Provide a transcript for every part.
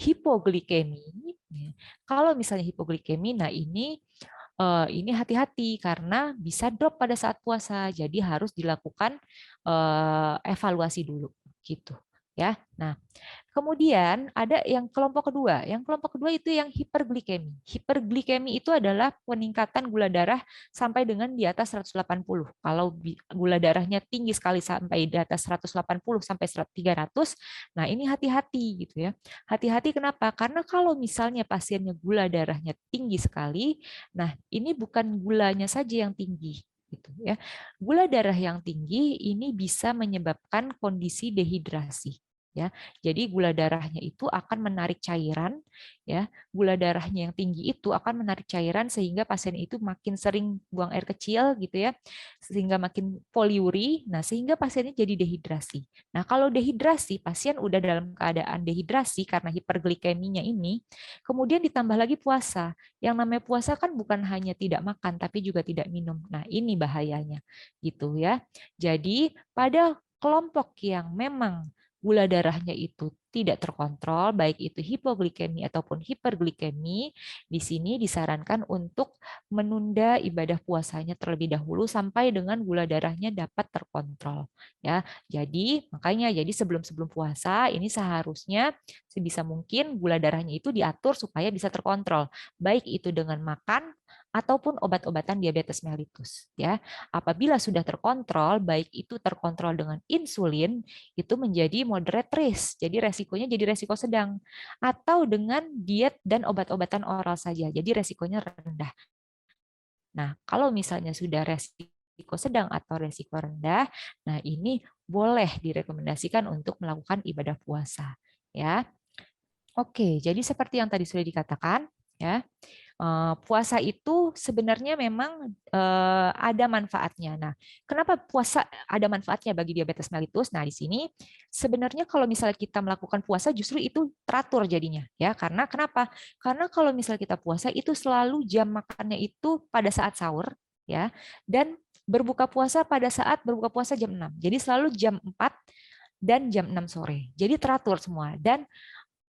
hipoglikemi. Kalau misalnya hipoglikemi, nah ini hati-hati karena bisa drop pada saat puasa. Jadi harus dilakukan evaluasi dulu gitu ya. Nah, kemudian ada yang kelompok kedua. Yang kelompok kedua itu yang hiperglikemi. Hiperglikemi itu adalah peningkatan gula darah sampai dengan di atas 180. Kalau gula darahnya tinggi sekali sampai di atas 180 sampai 300, nah ini hati-hati gitu ya. Hati-hati kenapa? Karena kalau misalnya pasiennya gula darahnya tinggi sekali, nah ini bukan gulanya saja yang tinggi gitu ya. Gula darah yang tinggi ini bisa menyebabkan kondisi dehidrasi. Ya, jadi gula darahnya itu akan menarik cairan, ya. Gula darahnya yang tinggi itu akan menarik cairan sehingga pasien itu makin sering buang air kecil gitu ya, sehingga makin poliuri. Nah, sehingga pasiennya jadi dehidrasi. Nah, kalau dehidrasi, pasien udah dalam keadaan dehidrasi karena hiperglikeminya ini, kemudian ditambah lagi puasa. Yang namanya puasa kan bukan hanya tidak makan tapi juga tidak minum. Nah, ini bahayanya gitu ya. Jadi, pada kelompok yang memang gula darahnya itu tidak terkontrol, baik itu hipoglikemi ataupun hiperglikemi, di sini disarankan untuk menunda ibadah puasanya terlebih dahulu sampai dengan gula darahnya dapat terkontrol. Ya, jadi makanya jadi sebelum puasa ini seharusnya sebisa mungkin gula darahnya itu diatur supaya bisa terkontrol, baik itu dengan makan ataupun obat-obatan diabetes mellitus. Ya, apabila sudah terkontrol, baik itu terkontrol dengan insulin, itu menjadi moderate risk, jadi resikonya jadi resiko sedang, atau dengan diet dan obat-obatan oral saja, jadi resikonya rendah. Nah, kalau misalnya sudah resiko sedang atau resiko rendah, nah ini boleh direkomendasikan untuk melakukan ibadah puasa, ya. Oke, jadi seperti yang tadi sudah dikatakan, ya. Puasa itu sebenarnya memang ada manfaatnya. Nah, kenapa puasa ada manfaatnya bagi diabetes mellitus? Nah, di sini sebenarnya kalau misalnya kita melakukan puasa justru itu teratur jadinya, ya. Karena kenapa? Karena kalau misalnya kita puasa itu selalu jam makannya itu pada saat sahur, ya. Dan berbuka puasa pada saat berbuka puasa jam 6. Jadi selalu jam 4 dan jam 6 sore. Jadi teratur semua dan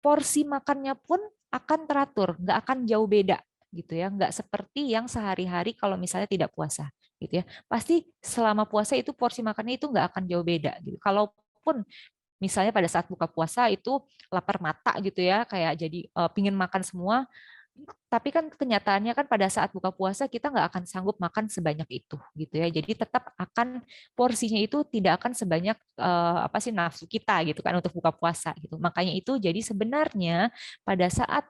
porsi makannya pun akan teratur, nggak akan jauh beda gitu ya, nggak seperti yang sehari-hari kalau misalnya tidak puasa gitu ya. Pasti selama puasa itu porsi makannya itu nggak akan jauh beda gitu. Kalaupun misalnya pada saat buka puasa itu lapar mata gitu ya, kayak jadi pingin makan semua, tapi kan kenyataannya kan pada saat buka puasa kita nggak akan sanggup makan sebanyak itu gitu ya. Jadi tetap akan porsinya itu tidak akan sebanyak apa sih nafsu kita gitu kan untuk buka puasa gitu. Makanya itu jadi sebenarnya pada saat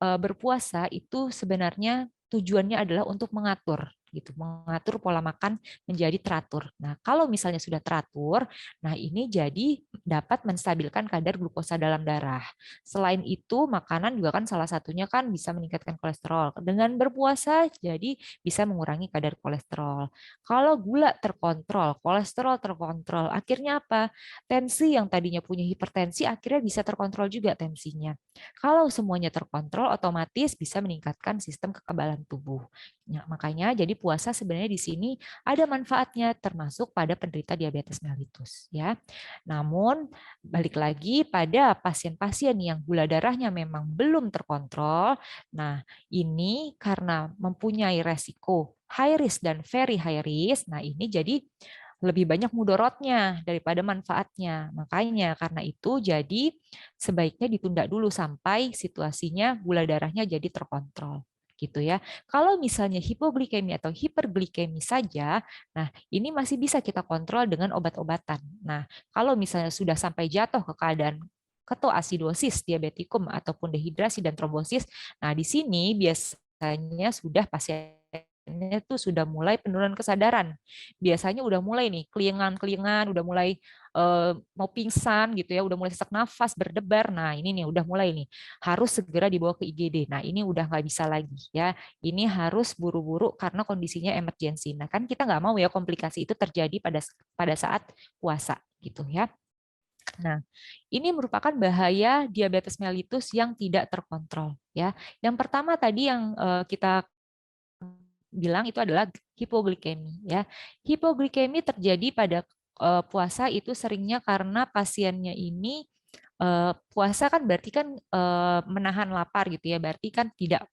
berpuasa itu sebenarnya tujuannya adalah untuk mengatur gitu, mengatur pola makan menjadi teratur. Nah, kalau misalnya sudah teratur, nah ini jadi dapat menstabilkan kadar glukosa dalam darah. Selain itu, makanan juga kan salah satunya kan bisa meningkatkan kolesterol. Dengan berpuasa jadi bisa mengurangi kadar kolesterol. Kalau gula terkontrol, kolesterol terkontrol, akhirnya apa? Tensi yang tadinya punya hipertensi akhirnya bisa terkontrol juga tensinya. Kalau semuanya terkontrol, otomatis bisa meningkatkan sistem kekebalan tubuh. Ya, makanya jadi puasa sebenarnya di sini ada manfaatnya termasuk pada penderita diabetes mellitus ya. Namun balik lagi pada pasien-pasien yang gula darahnya memang belum terkontrol. Nah, ini karena mempunyai resiko high risk dan very high risk. Nah, ini jadi lebih banyak mudorotnya daripada manfaatnya. Makanya karena itu jadi sebaiknya ditunda dulu sampai situasinya gula darahnya jadi terkontrol gitu ya. Kalau misalnya hipoglikemi atau hiperglikemi saja, nah ini masih bisa kita kontrol dengan obat-obatan. Nah, kalau misalnya sudah sampai jatuh ke keadaan ketoasidosis, diabetikum ataupun dehidrasi dan trombosis, nah di sini biasanya sudah pasiennya itu sudah mulai penurunan kesadaran. Biasanya udah mulai nih keliengan-keliengan, udah mulai mau pingsan gitu ya, udah mulai sesak nafas, berdebar. Nah, ini nih udah mulai nih harus segera dibawa ke IGD. Nah, ini udah nggak bisa lagi ya. Ini harus buru-buru karena kondisinya emergensi. Nah, kan kita nggak mau ya komplikasi itu terjadi pada saat puasa gitu ya. Nah, ini merupakan bahaya diabetes mellitus yang tidak terkontrol ya. Yang pertama tadi yang kita bilang itu adalah hipoglikemi ya. Hipoglikemi terjadi pada puasa itu seringnya karena pasiennya ini puasa kan berarti kan menahan lapar gitu ya, berarti kan tidak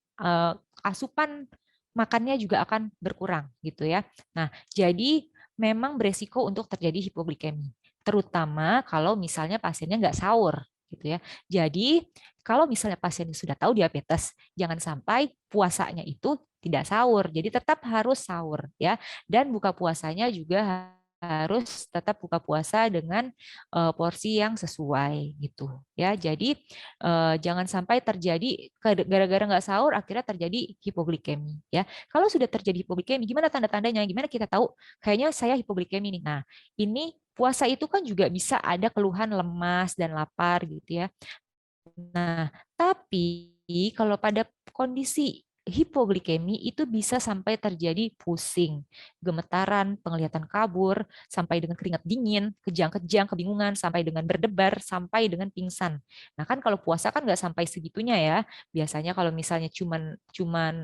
asupan makannya juga akan berkurang gitu ya. Nah, jadi memang beresiko untuk terjadi hipoglikemi, terutama kalau misalnya pasiennya nggak sahur gitu ya. Jadi kalau misalnya pasien sudah tahu diabetes, jangan sampai puasanya itu tidak sahur. Jadi tetap harus sahur ya. Dan buka puasanya juga harus tetap buka puasa dengan porsi yang sesuai gitu ya. Jadi jangan sampai terjadi gara-gara nggak sahur akhirnya terjadi hipoglikemi ya. Kalau sudah terjadi hipoglikemi, gimana tanda-tandanya? Gimana kita tahu kayaknya saya hipoglikemi nih? Nah, ini puasa itu kan juga bisa ada keluhan lemas dan lapar gitu ya. Nah, tapi kalau pada kondisi hipoglikemi itu bisa sampai terjadi pusing, gemetaran, penglihatan kabur, sampai dengan keringat dingin, kejang-kejang, kebingungan, sampai dengan berdebar, sampai dengan pingsan. Nah kan kalau puasa kan nggak sampai segitunya ya. Biasanya kalau misalnya cuman cuman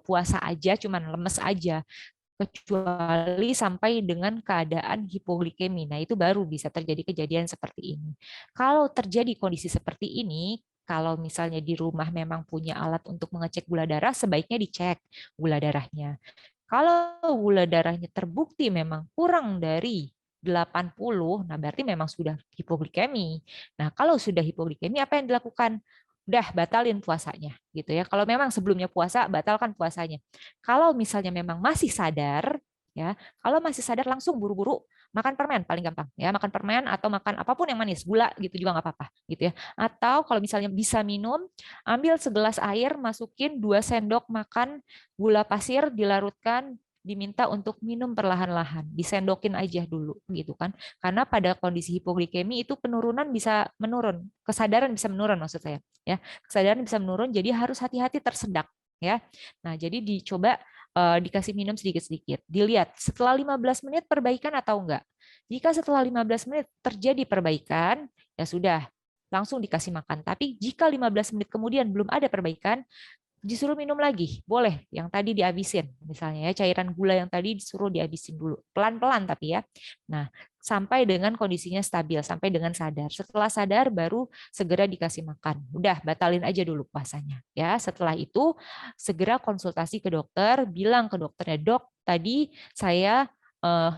puasa aja, cuman lemes aja, kecuali sampai dengan keadaan hipoglikemi. Nah, itu baru bisa terjadi kejadian seperti ini. Kalau terjadi kondisi seperti ini, kalau misalnya di rumah memang punya alat untuk mengecek gula darah, sebaiknya dicek gula darahnya. Kalau gula darahnya terbukti memang kurang dari 80, nah berarti memang sudah hipoglikemi. Nah, kalau sudah hipoglikemi, apa yang dilakukan? Udah batalin puasanya gitu ya. Kalau memang sebelumnya puasa, batalkan puasanya. Kalau misalnya memang masih sadar, ya, kalau masih sadar langsung buru-buru makan permen paling gampang ya, makan permen atau makan apapun yang manis, gula gitu juga nggak apa-apa gitu ya. Atau kalau misalnya bisa minum, ambil segelas air, masukin 2 sendok makan gula pasir, dilarutkan, diminta untuk minum perlahan-lahan, disendokin aja dulu gitu kan. Karena pada kondisi hipoglikemi itu penurunan bisa menurun, kesadaran bisa menurun maksud saya ya. Kesadaran bisa menurun jadi harus hati-hati tersedak ya. Nah, jadi dicoba dikasih minum sedikit-sedikit. Dilihat setelah 15 menit perbaikan atau enggak. Jika setelah 15 menit terjadi perbaikan, ya sudah langsung dikasih makan. Tapi jika 15 menit kemudian belum ada perbaikan, disuruh minum lagi, boleh yang tadi dihabisin misalnya ya, cairan gula yang tadi disuruh dihabisin dulu pelan-pelan tapi ya. Nah, sampai dengan kondisinya stabil, sampai dengan sadar. Setelah sadar baru segera dikasih makan. Udah batalin aja dulu puasanya ya. Setelah itu segera konsultasi ke dokter, bilang ke dokternya, dok tadi saya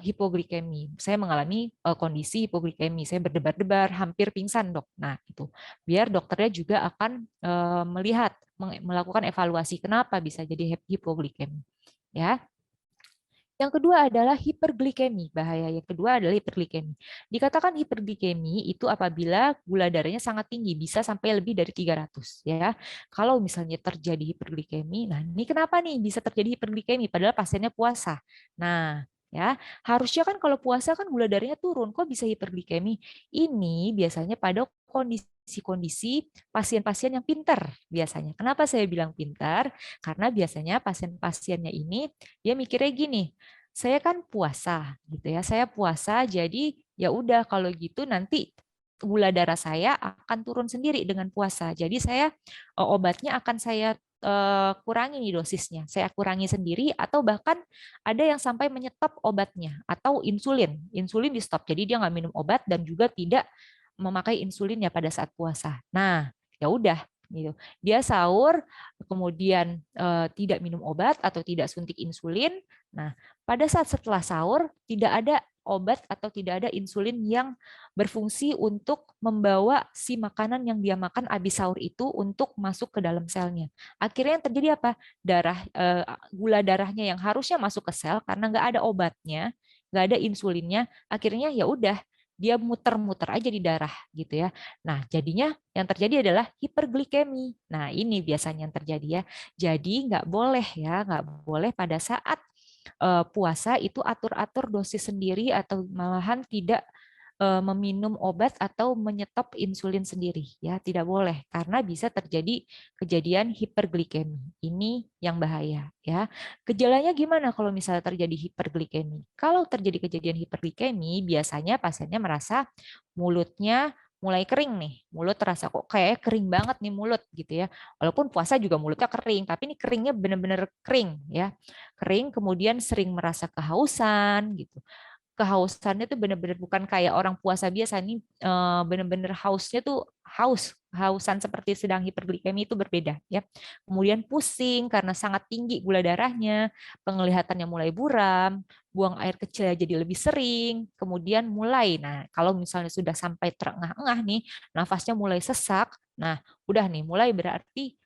hipoglikemi. Saya mengalami kondisi hipoglikemi. Saya berdebar-debar, hampir pingsan, dok. Nah, itu. Biar dokternya juga akan melihat, melakukan evaluasi kenapa bisa jadi hipoglikemi. Ya. Yang kedua adalah hiperglikemi. Bahaya yang kedua adalah hiperglikemi. Dikatakan hiperglikemi itu apabila gula darahnya sangat tinggi, bisa sampai lebih dari 300 ya. Kalau misalnya terjadi hiperglikemi, nah ini kenapa nih bisa terjadi hiperglikemi padahal pasiennya puasa. Nah, ya, harusnya kan kalau puasa kan gula darahnya turun, kok bisa hiperglikemi? Ini biasanya pada kondisi-kondisi pasien-pasien yang pintar biasanya. Kenapa saya bilang pintar? Karena biasanya pasien-pasiennya ini dia mikirnya gini, saya kan puasa gitu ya. Saya puasa jadi ya udah kalau gitu nanti gula darah saya akan turun sendiri dengan puasa. Jadi saya obatnya akan saya kurangi nih dosisnya. Saya kurangi sendiri atau bahkan ada yang sampai menyetop obatnya atau insulin. Insulin di stop. Jadi dia nggak minum obat dan juga tidak memakai insulinnya pada saat puasa. Nah, ya udah gitu. Dia sahur kemudian tidak minum obat atau tidak suntik insulin. Nah, pada saat setelah sahur tidak ada obat atau tidak ada insulin yang berfungsi untuk membawa si makanan yang dia makan habis sahur itu untuk masuk ke dalam selnya. Akhirnya yang terjadi apa? Gula darahnya yang harusnya masuk ke sel karena nggak ada obatnya, nggak ada insulinnya, akhirnya ya udah dia muter-muter aja di darah gitu ya. Nah, jadinya yang terjadi adalah hiperglikemi. Nah, ini biasanya yang terjadi ya. Jadi nggak boleh ya, nggak boleh pada saat puasa itu atur-atur dosis sendiri atau malahan tidak meminum obat atau menyetop insulin sendiri ya, tidak boleh karena bisa terjadi kejadian hiperglikemi. Ini yang bahaya ya. Gejalanya gimana kalau misalnya terjadi hiperglikemi? Kalau terjadi kejadian hiperglikemi biasanya pasiennya merasa mulutnya mulai kering nih, mulut terasa kok kayak kering banget nih mulut gitu ya. Walaupun puasa juga mulutnya kering, tapi ini keringnya benar-benar kering ya. Kering kemudian sering merasa kehausan gitu. kehausannya tuh bener-bener bukan kayak orang puasa biasa nih, bener-bener hausnya tuh hausan seperti sedang hiperglikemi itu berbeda ya. Kemudian pusing karena sangat tinggi gula darahnya, penglihatannya mulai buram, buang air kecil jadi lebih sering, kemudian mulai, nah kalau misalnya sudah sampai terengah-engah nih, nafasnya mulai sesak, nah udah nih mulai berarti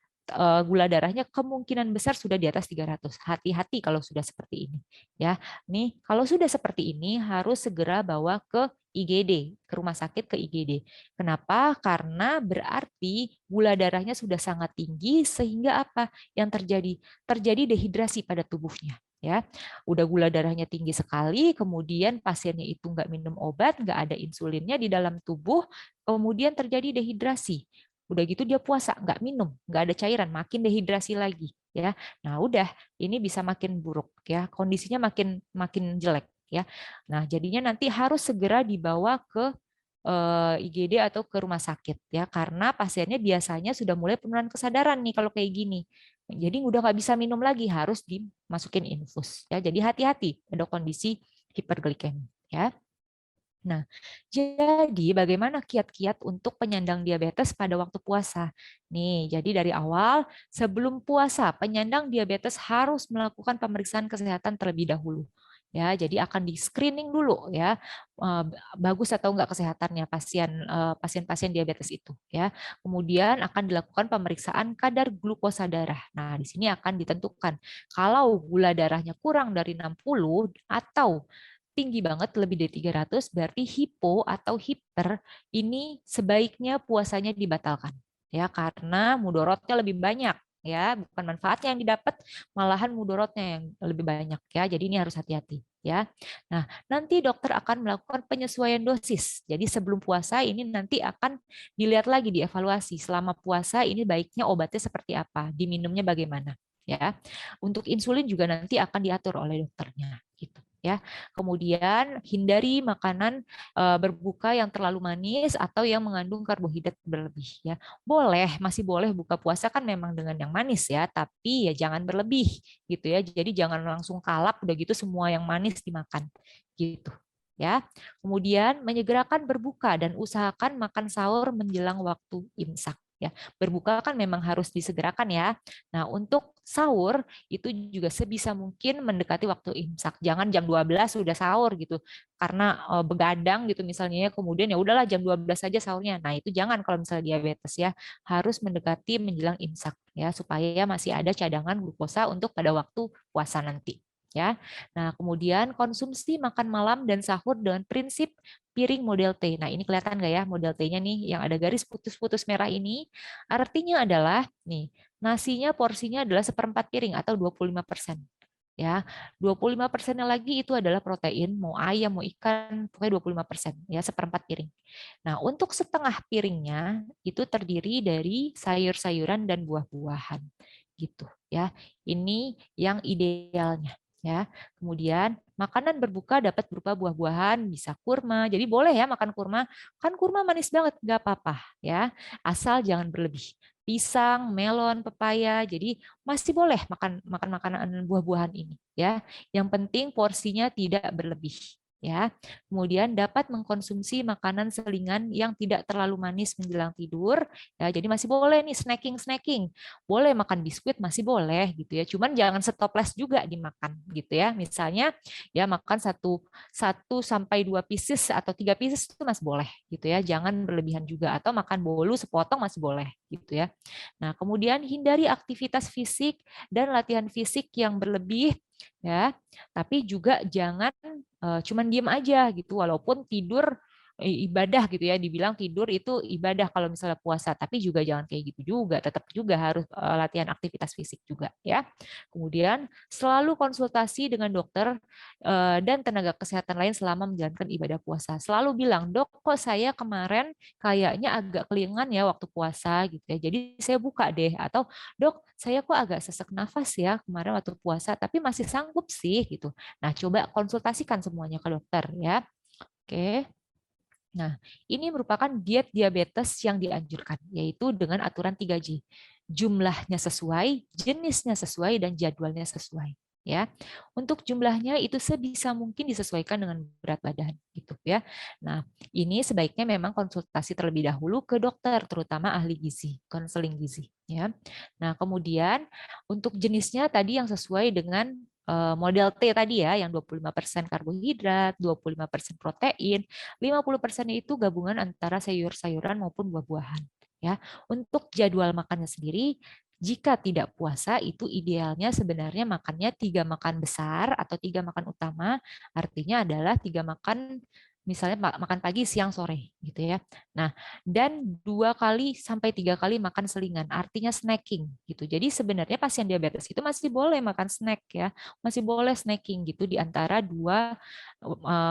gula darahnya kemungkinan besar sudah di atas 300. Hati-hati kalau sudah seperti ini. Ya, nih kalau sudah seperti ini harus segera bawa ke IGD, ke rumah sakit ke IGD. Kenapa? Karena berarti gula darahnya sudah sangat tinggi sehingga apa yang terjadi? Terjadi dehidrasi pada tubuhnya. Ya, udah gula darahnya tinggi sekali, kemudian pasiennya itu nggak minum obat, nggak ada insulinnya di dalam tubuh, kemudian terjadi dehidrasi. Udah gitu dia puasa, nggak minum, nggak ada cairan, makin dehidrasi lagi. Ya, nah udah ini bisa makin buruk ya, kondisinya makin makin jelek ya. Nah, jadinya nanti harus segera dibawa ke IGD atau ke rumah sakit ya, karena pasiennya biasanya sudah mulai penurunan kesadaran nih kalau kayak gini. Jadi udah nggak bisa minum lagi, harus dimasukin infus ya. Jadi hati-hati ada kondisi hiperglikemi ya. Nah, jadi bagaimana kiat-kiat untuk penyandang diabetes pada waktu puasa? Nih, jadi dari awal sebelum puasa penyandang diabetes harus melakukan pemeriksaan kesehatan terlebih dahulu. Ya, jadi akan di screening dulu ya, bagus atau enggak kesehatannya pasien-pasien diabetes itu ya. Kemudian akan dilakukan pemeriksaan kadar glukosa darah. Nah, di sini akan ditentukan kalau gula darahnya kurang dari 60 atau tinggi banget lebih dari 300 berarti hipo atau hiper ini sebaiknya puasanya dibatalkan ya, karena mudorotnya lebih banyak ya, bukan manfaatnya yang didapat malahan mudorotnya yang lebih banyak ya. Jadi ini harus hati-hati ya. Nah, nanti dokter akan melakukan penyesuaian dosis. Jadi sebelum puasa ini nanti akan dilihat lagi, dievaluasi selama puasa ini baiknya obatnya seperti apa, diminumnya bagaimana ya. Untuk insulin juga nanti akan diatur oleh dokternya gitu ya. Kemudian hindari makanan berbuka yang terlalu manis atau yang mengandung karbohidrat berlebih ya. Boleh, masih boleh buka puasa kan memang dengan yang manis ya, tapi ya jangan berlebih gitu ya. Jadi jangan langsung kalap udah gitu semua yang manis dimakan gitu ya. Kemudian menyegerakan berbuka dan usahakan makan sahur menjelang waktu imsak ya. Berbuka kan memang harus disegerakan ya. Nah, untuk sahur itu juga sebisa mungkin mendekati waktu imsak. Jangan jam 12 sudah sahur gitu. Karena begadang gitu misalnya ya, kemudian ya udahlah jam 12 saja sahurnya. Nah, itu jangan kalau misalnya diabetes ya. Harus mendekati menjelang imsak ya supaya masih ada cadangan glukosa untuk pada waktu puasa nanti. Ya, nah kemudian konsumsi makan malam dan sahur dengan prinsip piring model T. Nah ini kelihatan nggak ya model T-nya nih yang ada garis putus-putus merah ini? Artinya adalah nih nasinya porsinya adalah seperempat piring atau 25%. Ya, 25%-nya lagi itu adalah protein, mau ayam, mau ikan, pokoknya 25% ya, seperempat piring. Nah, untuk setengah piringnya itu terdiri dari sayur-sayuran dan buah-buahan gitu ya. Ini yang idealnya ya. Kemudian makanan berbuka dapat berupa buah-buahan, bisa kurma. Jadi boleh ya makan kurma. Kan kurma manis banget, nggak apa-apa ya. Asal jangan berlebih. Pisang, melon, pepaya. Jadi masih boleh makan makanan buah-buahan ini ya. Yang penting porsinya tidak berlebih ya. Kemudian dapat mengkonsumsi makanan selingan yang tidak terlalu manis menjelang tidur ya. Jadi masih boleh nih snacking. Boleh makan biskuit masih boleh gitu ya. Cuman jangan stoples juga dimakan gitu ya. Misalnya ya makan satu sampai 2 pieces atau 3 pieces itu masih boleh gitu ya. Jangan berlebihan juga atau makan bolu sepotong masih boleh gitu ya. Nah, kemudian hindari aktivitas fisik dan latihan fisik yang berlebih ya. Tapi juga jangan cuman diem aja gitu walaupun tidur ibadah gitu ya, dibilang tidur itu ibadah kalau misalnya puasa, tapi juga jangan kayak gitu juga, tetap juga harus latihan aktivitas fisik juga ya. Kemudian selalu konsultasi dengan dokter dan tenaga kesehatan lain selama menjalankan ibadah puasa. Selalu bilang, "Dok, kok saya kemarin kayaknya agak kelingan ya waktu puasa gitu ya. Jadi saya buka deh." Atau, "Dok, saya kok agak sesak nafas ya kemarin waktu puasa, tapi masih sanggup sih gitu." Nah, coba konsultasikan semuanya ke dokter ya. Oke. Nah, ini merupakan diet diabetes yang dianjurkan, yaitu dengan aturan 3J. Jumlahnya sesuai, jenisnya sesuai, dan jadwalnya sesuai. ya. Untuk jumlahnya itu sebisa mungkin disesuaikan dengan berat badan gitu ya. Nah, ini sebaiknya memang konsultasi terlebih dahulu ke dokter, terutama ahli gizi, konseling gizi ya. Nah, kemudian untuk jenisnya tadi yang sesuai dengan model T tadi ya, yang 25% karbohidrat, 25% protein, 50% itu gabungan antara sayur-sayuran maupun buah-buahan ya. Untuk jadwal makannya sendiri, jika tidak puasa itu idealnya sebenarnya makannya 3 makan besar atau 3 makan utama, artinya adalah 3 makan misalnya makan pagi, siang, sore gitu ya. Nah, dan 2 kali sampai 3 kali makan selingan, artinya snacking gitu. Jadi sebenarnya pasien diabetes itu masih boleh makan snack ya, masih boleh snacking gitu di antara 2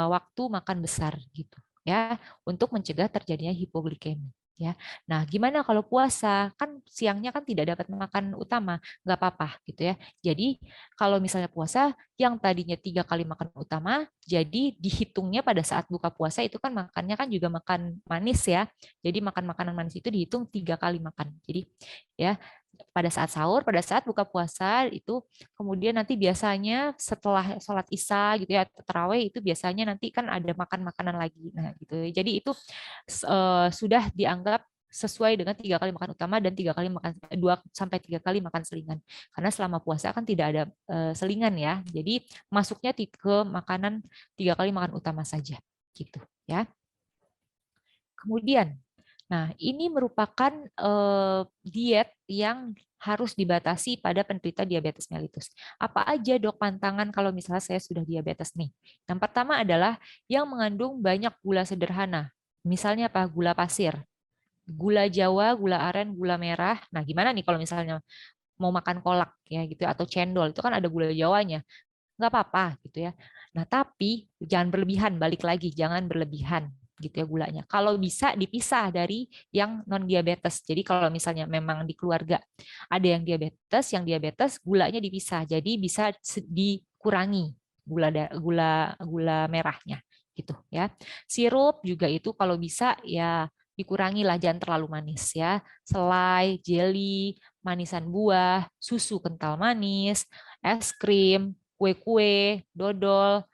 waktu makan besar gitu ya, untuk mencegah terjadinya hipoglikemi. Ya, nah gimana kalau puasa? Kan siangnya kan tidak dapat makan utama, nggak apa-apa gitu ya. Jadi kalau misalnya puasa, yang tadinya 3 kali makan utama, jadi dihitungnya pada saat buka puasa itu kan makannya kan juga makan manis ya. Jadi makan makanan manis itu dihitung 3 kali makan. Jadi ya pada saat sahur, pada saat buka puasa itu, kemudian nanti biasanya setelah sholat isya gitu ya, terawih itu biasanya nanti kan ada makan makanan lagi. Nah gitu. Jadi itu sudah dianggap sesuai dengan 3 kali makan utama dan 3 kali makan 2 sampai 3 kali makan selingan. Karena selama puasa kan tidak ada selingan ya. Jadi masuknya ke makanan 3 kali makan utama saja gitu ya. Kemudian, nah ini merupakan diet yang harus dibatasi pada penderita diabetes mellitus. Apa aja dok pantangan kalau misalnya saya sudah diabetes nih? Yang pertama adalah yang mengandung banyak gula sederhana. Misalnya apa? Gula pasir, gula Jawa, gula aren, gula merah. Nah, gimana nih kalau misalnya mau makan kolak ya gitu atau cendol itu kan ada gula Jawanya, nggak apa-apa gitu ya. Nah, tapi jangan berlebihan, balik lagi, jangan berlebihan gitu ya gulanya. Kalau bisa dipisah dari yang non diabetes. Jadi kalau misalnya memang di keluarga ada yang diabetes gulanya dipisah. Jadi bisa dikurangi gula gula merahnya gitu ya. Sirup juga itu kalau bisa ya dikurangi lah, jangan terlalu manis ya. Selai, jelly, manisan buah, susu kental manis, es krim, kue-kue, dodol,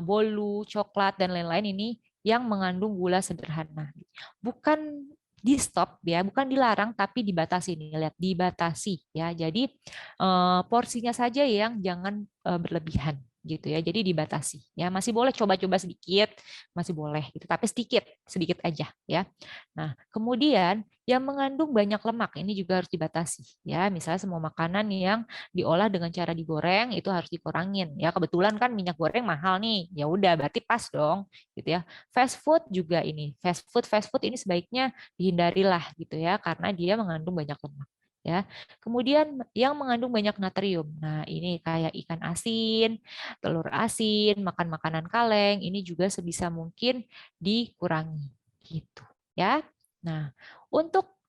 bolu, coklat, dan lain-lain ini yang mengandung gula sederhana. Bukan di stop ya, bukan dilarang tapi dibatasi nih, lihat dibatasi ya. Jadi porsinya saja yang jangan berlebihan gitu ya. Jadi dibatasi ya. Masih boleh coba-coba sedikit, masih boleh gitu, tapi sedikit, sedikit aja ya. Nah, kemudian yang mengandung banyak lemak ini juga harus dibatasi ya. Misalnya semua makanan yang diolah dengan cara digoreng itu harus dikurangin ya. Kebetulan kan minyak goreng mahal nih, ya udah berarti pas dong gitu ya. Fast food juga ini, fast food ini sebaiknya dihindarilah gitu ya, karena dia mengandung banyak lemak ya. Kemudian yang mengandung banyak natrium. Nah, ini kayak ikan asin, telur asin, makan makanan kaleng, ini juga sebisa mungkin dikurangi gitu ya. Nah, untuk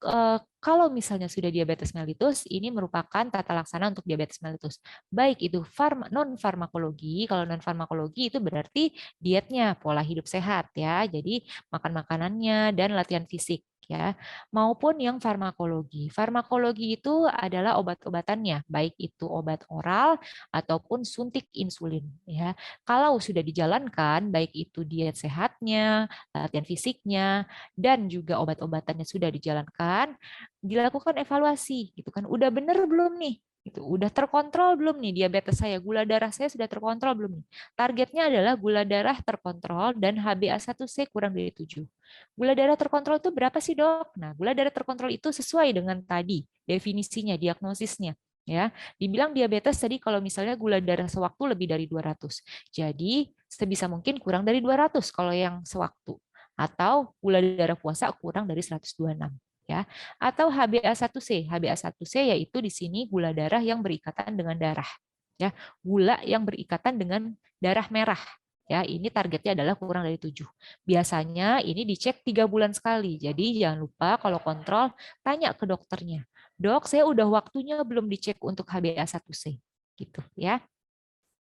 kalau misalnya sudah diabetes mellitus, ini merupakan tata laksana untuk diabetes mellitus. Baik itu non farmakologi, kalau non farmakologi itu berarti dietnya, pola hidup sehat ya. Jadi makan makanannya dan latihan fisik ya, maupun yang farmakologi. Farmakologi itu adalah obat-obatannya, baik itu obat oral ataupun suntik insulin ya. Kalau sudah dijalankan baik itu diet sehatnya, latihan fisiknya, dan juga obat-obatannya sudah dijalankan, dilakukan evaluasi gitu kan. Udah bener belum nih? Itu udah terkontrol belum nih diabetes saya, gula darah saya sudah terkontrol belum nih? Targetnya adalah gula darah terkontrol dan HbA1c kurang dari 7. Gula darah terkontrol itu berapa sih, Dok? Nah, gula darah terkontrol itu sesuai dengan tadi definisinya, diagnosisnya ya. Dibilang diabetes tadi kalau misalnya gula darah sewaktu lebih dari 200. Jadi, sebisa mungkin kurang dari 200 kalau yang sewaktu, atau gula darah puasa kurang dari 126 ya. Atau HbA1c. HbA1c yaitu di sini gula darah yang berikatan dengan darah ya. Gula yang berikatan dengan darah merah ya. Ini targetnya adalah kurang dari 7. Biasanya ini dicek 3 bulan sekali. Jadi jangan lupa kalau kontrol tanya ke dokternya. Dok, saya udah waktunya belum dicek untuk HbA1c gitu ya.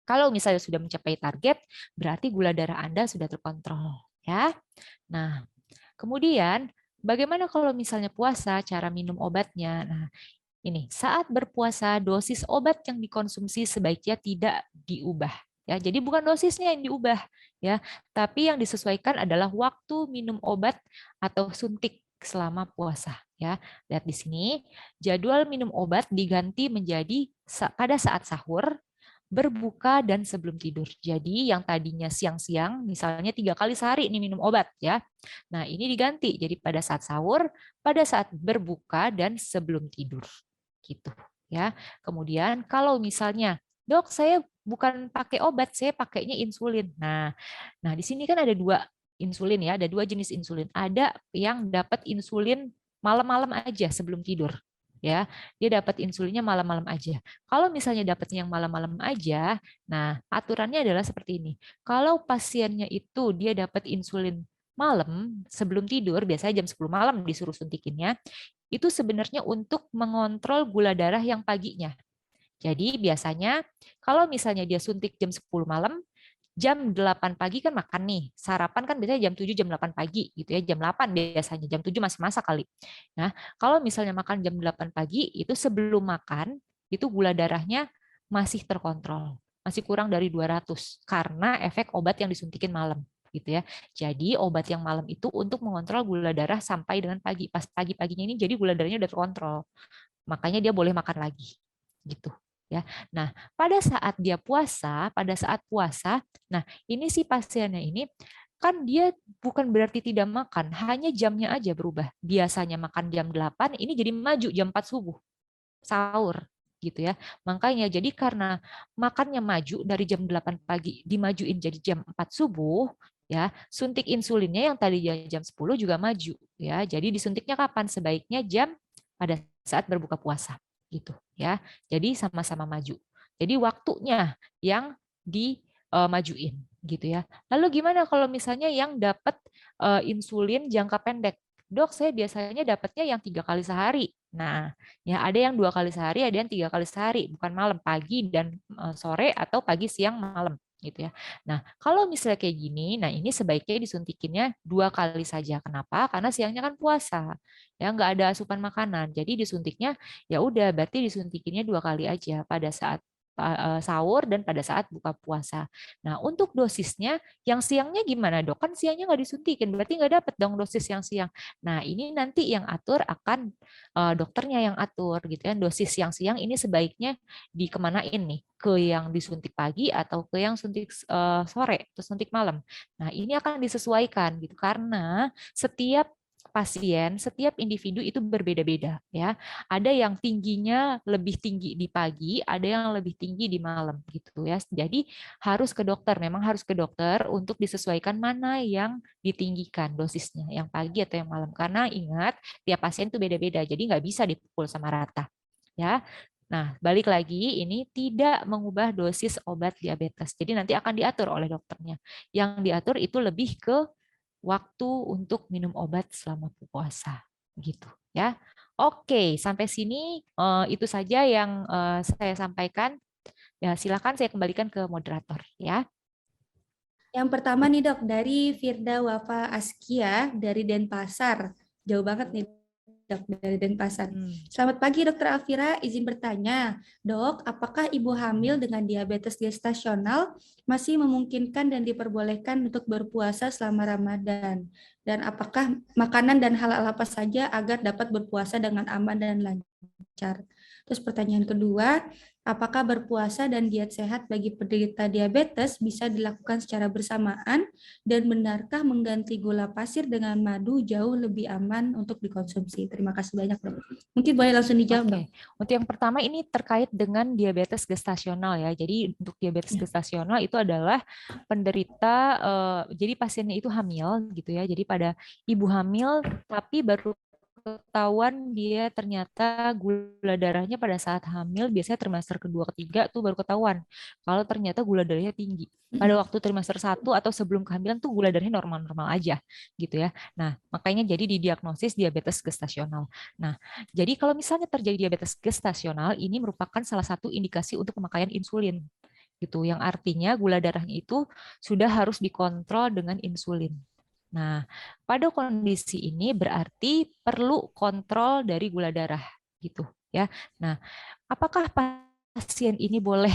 Kalau misalnya sudah mencapai target, berarti gula darah Anda sudah terkontrol ya. Nah, kemudian bagaimana kalau misalnya puasa, cara minum obatnya? Nah, Ini, saat berpuasa dosis obat yang dikonsumsi sebaiknya tidak diubah. Ya, jadi bukan dosisnya yang diubah, ya, tapi yang disesuaikan adalah waktu minum obat atau suntik selama puasa. Ya, lihat di sini, jadwal minum obat diganti menjadi pada saat sahur, berbuka, dan sebelum tidur. Jadi yang tadinya siang-siang, misalnya 3 kali sehari ini minum obat, ya. Nah ini diganti jadi pada saat sahur, pada saat berbuka, dan sebelum tidur gitu ya. Kemudian kalau misalnya, dok saya bukan pakai obat, saya pakainya insulin. Nah di sini kan ada 2 insulin ya, ada 2 jenis insulin. Ada yang dapat insulin malam-malam aja sebelum tidur. Ya, dia dapat insulinnya malam-malam aja. Kalau misalnya dapatnya yang malam-malam aja, nah aturannya adalah seperti ini. Kalau pasiennya itu dia dapat insulin malam sebelum tidur, biasanya jam 10 malam disuruh suntikinnya, itu sebenarnya untuk mengontrol gula darah yang paginya. Jadi biasanya kalau misalnya dia suntik jam 10 malam, jam 8 pagi kan makan nih. Sarapan kan biasanya jam 7, jam 8 pagi gitu ya. Jam 8 biasanya, jam 7 masih masak kali. Nah, kalau misalnya makan jam 8 pagi, itu sebelum makan, itu gula darahnya masih terkontrol. Masih kurang dari 200 karena efek obat yang disuntikin malam gitu ya. Jadi obat yang malam itu untuk mengontrol gula darah sampai dengan pagi. Pas pagi-paginya ini jadi gula darahnya udah terkontrol. Makanya dia boleh makan lagi. Gitu ya. Nah, pada saat puasa, nah ini si pasiennya ini kan dia bukan berarti tidak makan, hanya jamnya aja berubah. Biasanya makan jam 8, ini jadi maju jam 4 subuh, sahur gitu ya. Makanya jadi karena makannya maju dari jam 8 pagi dimajuin jadi jam 4 subuh, ya, suntik insulinnya yang tadi jam 10 juga maju ya. Jadi disuntiknya kapan? Sebaiknya pada saat berbuka puasa gitu ya. Jadi sama-sama maju. Jadi waktunya yang dimajuin gitu ya. Lalu gimana kalau misalnya yang dapat insulin jangka pendek? Dok, saya biasanya dapatnya yang 3 kali sehari. Nah, ya ada yang 2 kali sehari, ada yang 3 kali sehari, bukan malam, pagi dan sore atau pagi, siang, malam gitu ya. Nah, kalau misalnya kayak gini, nah ini sebaiknya disuntikinnya 2 kali saja. Kenapa? Karena siangnya kan puasa, ya nggak ada asupan makanan. Jadi disuntiknya ya udah, berarti disuntikinnya 2 kali aja pada saat sahur dan pada saat buka puasa. Nah, untuk dosisnya yang siangnya gimana dok? Kan siangnya nggak disuntikin, berarti nggak dapat dong dosis yang siang. Nah, ini nanti yang atur akan dokternya yang atur gitu kan. Dosis yang siang ini sebaiknya dikemanain nih? Ke yang disuntik pagi atau ke yang suntik sore atau suntik malam. Nah, ini akan disesuaikan gitu karena setiap pasien, setiap individu itu berbeda-beda ya. Ada yang tingginya lebih tinggi di pagi, ada yang lebih tinggi di malam gitu ya. Jadi harus ke dokter, memang harus ke dokter untuk disesuaikan mana yang ditinggikan dosisnya, yang pagi atau yang malam. Karena ingat, tiap pasien itu beda-beda, jadi nggak bisa dipukul sama rata. Ya, nah balik lagi, ini tidak mengubah dosis obat diabetes. Jadi nanti akan diatur oleh dokternya. Yang diatur itu lebih ke waktu untuk minum obat selama puasa, gitu ya. Oke, sampai sini itu saja yang saya sampaikan. Ya, silakan saya kembalikan ke moderator ya. Yang pertama nih dok, dari Firda Wafa Askia dari Denpasar. Jauh banget nih dok, dari Denpasar. Selamat pagi dokter Alfira, izin bertanya. Dok, apakah ibu hamil dengan diabetes gestasional masih memungkinkan dan diperbolehkan untuk berpuasa selama Ramadan? Dan apakah makanan dan hal-hal apa saja agar dapat berpuasa dengan aman dan lancar? Terus pertanyaan kedua, apakah berpuasa dan diet sehat bagi penderita diabetes bisa dilakukan secara bersamaan dan benarkah mengganti gula pasir dengan madu jauh lebih aman untuk dikonsumsi? Terima kasih banyak, dok. Mungkin boleh langsung dijawab, dok. Untuk yang pertama ini terkait dengan diabetes gestasional ya. Jadi untuk diabetes gestasional itu adalah penderita, jadi pasiennya itu hamil gitu ya. Jadi pada ibu hamil tapi baru ketahuan dia ternyata gula darahnya pada saat hamil, biasanya trimester kedua ketiga tuh baru ketahuan kalau ternyata gula darahnya tinggi. Pada waktu trimester 1 atau sebelum kehamilan tuh gula darahnya normal-normal aja gitu ya. Nah, makanya jadi didiagnosis diabetes gestasional. Nah, jadi kalau misalnya terjadi diabetes gestasional, ini merupakan salah satu indikasi untuk pemakaian insulin gitu, yang artinya gula darahnya itu sudah harus dikontrol dengan insulin. Nah, pada kondisi ini berarti perlu kontrol dari gula darah gitu ya. Nah, apakah pasien ini boleh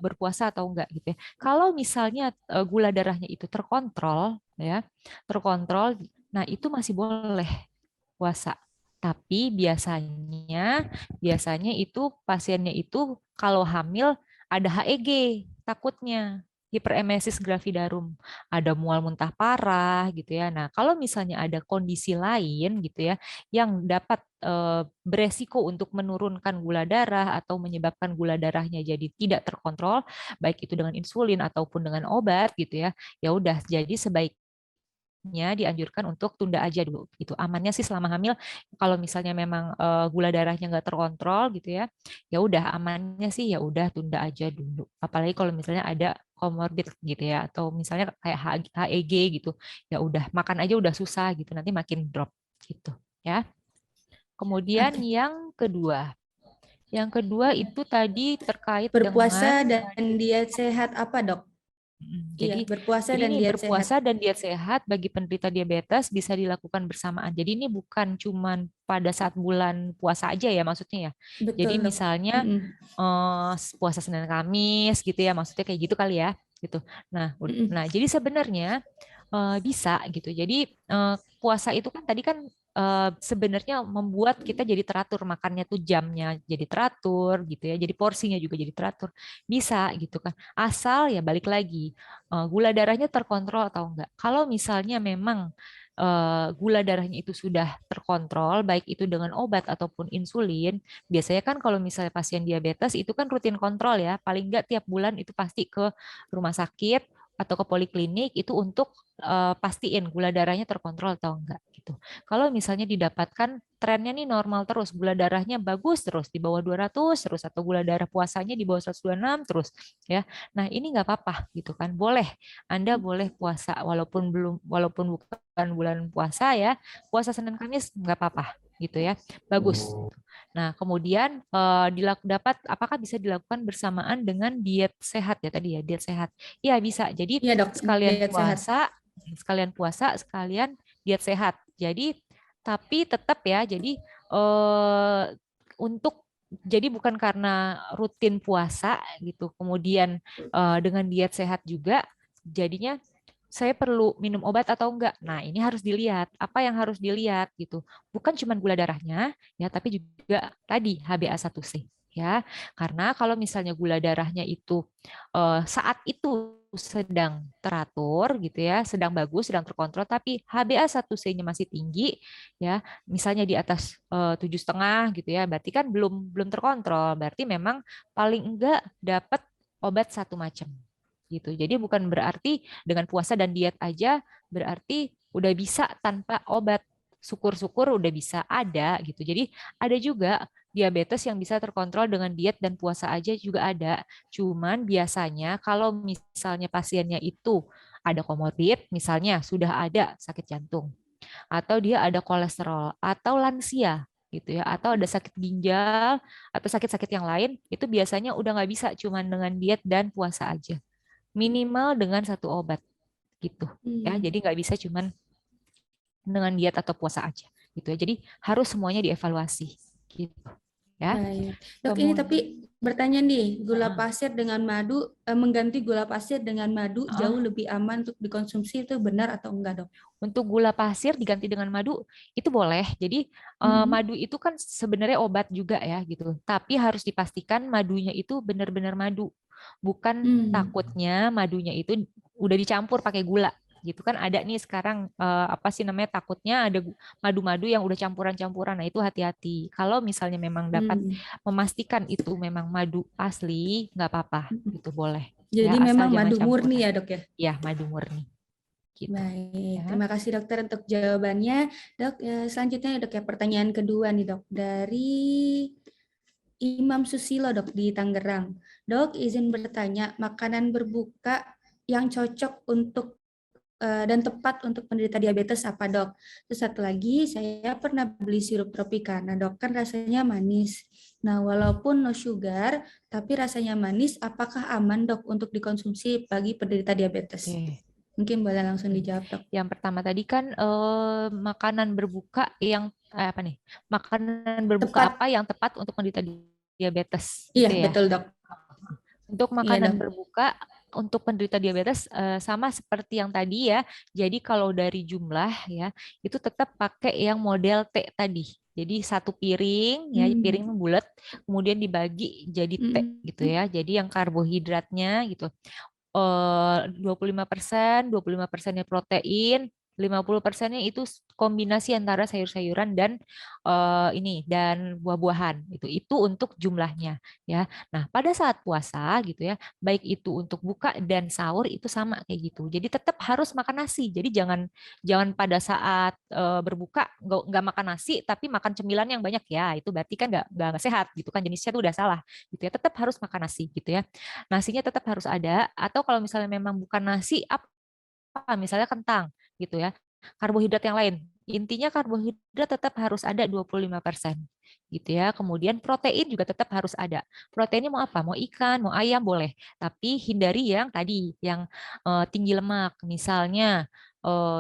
berpuasa atau enggak gitu ya. Kalau misalnya gula darahnya itu terkontrol ya, terkontrol, nah itu masih boleh puasa. Tapi biasanya itu pasiennya itu kalau hamil ada HEG takutnya hiperemesis gravidarum, ada mual muntah parah gitu ya. Nah, kalau misalnya ada kondisi lain gitu ya yang dapat beresiko untuk menurunkan gula darah atau menyebabkan gula darahnya jadi tidak terkontrol, baik itu dengan insulin ataupun dengan obat gitu ya. Ya udah, jadi sebaiknya dianjurkan untuk tunda aja dulu. Itu amannya sih selama hamil. Kalau misalnya memang gula darahnya nggak terkontrol gitu ya, ya udah amannya sih ya udah tunda aja dulu. Apalagi kalau misalnya ada komorbid gitu ya, atau misalnya kayak HEG gitu, ya udah makan aja udah susah gitu, nanti makin drop gitu ya. Kemudian Oke. yang kedua itu tadi terkait dengan Berpuasa dan diet sehat apa, Dok? Iya, Jadi, berpuasa jadi dan ini diet sehat. berpuasa dan diet sehat bagi penderita diabetes bisa dilakukan bersamaan. Jadi ini bukan cuman pada saat bulan puasa aja ya maksudnya ya. Jadi Betul, Dok. misalnya Mm-mm. puasa Senin Kamis gitu ya, maksudnya kayak gitu kali ya, gitu. Nah, Mm-mm. jadi sebenarnya bisa gitu. Jadi puasa itu kan tadi kan sebenarnya membuat kita jadi teratur makannya tuh jamnya jadi teratur gitu ya. Jadi porsinya juga jadi teratur. Bisa gitu kan. Asal ya balik lagi gula darahnya terkontrol atau enggak. Kalau misalnya memang gula darahnya itu sudah terkontrol, baik itu dengan obat ataupun insulin, biasanya kan kalau misalnya pasien diabetes itu kan rutin kontrol ya, paling enggak tiap bulan itu pasti ke rumah sakit atau ke poliklinik itu untuk pastiin gula darahnya terkontrol atau enggak gitu. Kalau misalnya didapatkan trennya nih normal terus, gula darahnya bagus terus di bawah 200 terus atau gula darah puasanya di bawah 126 terus ya. Nah, ini nggak apa-apa gitu kan. Boleh. Anda boleh puasa walaupun bukan bulan puasa ya. Puasa Senin Kamis nggak apa-apa gitu ya. Bagus. Nah, kemudian apakah bisa dilakukan bersamaan dengan diet sehat ya tadi ya, diet sehat. Iya, bisa. Jadi Iya, Dok, sekalian diet sehat. puasa, sekalian diet sehat. Jadi tapi tetap ya, jadi untuk jadi bukan karena rutin puasa gitu, kemudian dengan diet sehat juga, jadinya saya perlu minum obat atau enggak. Nah, ini harus dilihat. Apa yang harus dilihat gitu. Bukan cuma gula darahnya, ya, tapi juga tadi HbA1c. Ya, karena kalau misalnya gula darahnya itu saat itu sedang teratur gitu ya, sedang bagus, sedang terkontrol, tapi HbA1c-nya masih tinggi, ya, misalnya di atas 7,5 gitu ya, berarti kan belum belum terkontrol, berarti memang paling enggak dapat obat satu macam gitu. Jadi bukan berarti dengan puasa dan diet aja berarti udah bisa tanpa obat. Syukur-syukur udah bisa ada gitu. Jadi ada juga diabetes yang bisa terkontrol dengan diet dan puasa aja juga ada. Cuman biasanya kalau misalnya pasiennya itu ada komorbid, misalnya sudah ada sakit jantung, atau dia ada kolesterol, atau lansia gitu ya, atau ada sakit ginjal, atau sakit-sakit yang lain, itu biasanya udah nggak bisa cuman dengan diet dan puasa aja, minimal dengan satu obat gitu ya. Hmm. Jadi nggak bisa cuman dengan diet atau puasa aja gitu ya. Jadi harus semuanya dievaluasi gitu ya. Baik. Dok, ini tapi Kemudian bertanya nih, gula pasir dengan madu, mengganti gula pasir dengan madu jauh lebih aman untuk dikonsumsi, itu benar atau enggak, Dok? untuk gula pasir diganti dengan madu itu boleh. Jadi Mm-mm. madu itu kan sebenarnya obat juga ya gitu. Tapi harus dipastikan madunya itu benar-benar madu. Bukan Hmm. takutnya madunya itu udah dicampur pakai gula gitu kan, ada nih sekarang apa sih namanya, takutnya ada madu-madu yang udah campuran-campuran. Nah, itu hati-hati. Kalau misalnya memang dapat Hmm. memastikan itu memang madu asli, nggak apa-apa Mm-mm. gitu, boleh Jadi ya, asal memang jangan madu murni campuran. ya, Dok ya? Ya, madu murni gitu Baik, ya. terima kasih dokter untuk jawabannya. Dok, selanjutnya dok ya pertanyaan kedua nih dok dari Imam Susilo dok di Tangerang. Dok, izin bertanya, makanan berbuka yang cocok untuk dan tepat untuk penderita diabetes apa dok? Terus satu lagi, saya pernah beli sirup Tropicana dok, kan rasanya manis. Nah, walaupun no sugar, tapi rasanya manis, apakah aman dok untuk dikonsumsi bagi penderita diabetes? Oke. Mungkin boleh langsung dijawab dok. Yang pertama tadi kan makanan berbuka yang apa nih? Makanan berbuka Tepat. apa yang tepat untuk penderita diabetes Iya, gitu ya. betul, Dok. Untuk Iya, makanan Dok. berbuka untuk penderita diabetes sama seperti yang tadi ya. Jadi kalau dari jumlah ya itu tetap pakai yang model T tadi. Jadi satu piring ya, Hmm. piring bulat, kemudian dibagi jadi T gitu Mm-mm. ya. Jadi yang karbohidratnya gitu 25%, 25%-nya protein, 50%-nya itu kombinasi antara sayur-sayuran dan dan buah-buahan. Itu untuk jumlahnya ya. Nah, pada saat puasa gitu ya, baik itu untuk buka dan sahur itu sama kayak gitu. Jadi tetap harus makan nasi. Jadi jangan jangan pada saat berbuka nggak makan nasi tapi makan cemilan yang banyak ya. Itu berarti kan nggak sehat gitu kan, jenisnya itu udah salah gitu ya. Tetap harus makan nasi gitu ya. Nasinya tetap harus ada, atau kalau misalnya memang bukan nasi, apa misalnya kentang gitu ya. Karbohidrat yang lain. Intinya karbohidrat tetap harus ada 25% gitu ya. Kemudian protein juga tetap harus ada. Proteinnya mau apa? Mau ikan, mau ayam boleh. Tapi hindari yang tadi, yang tinggi lemak. Misalnya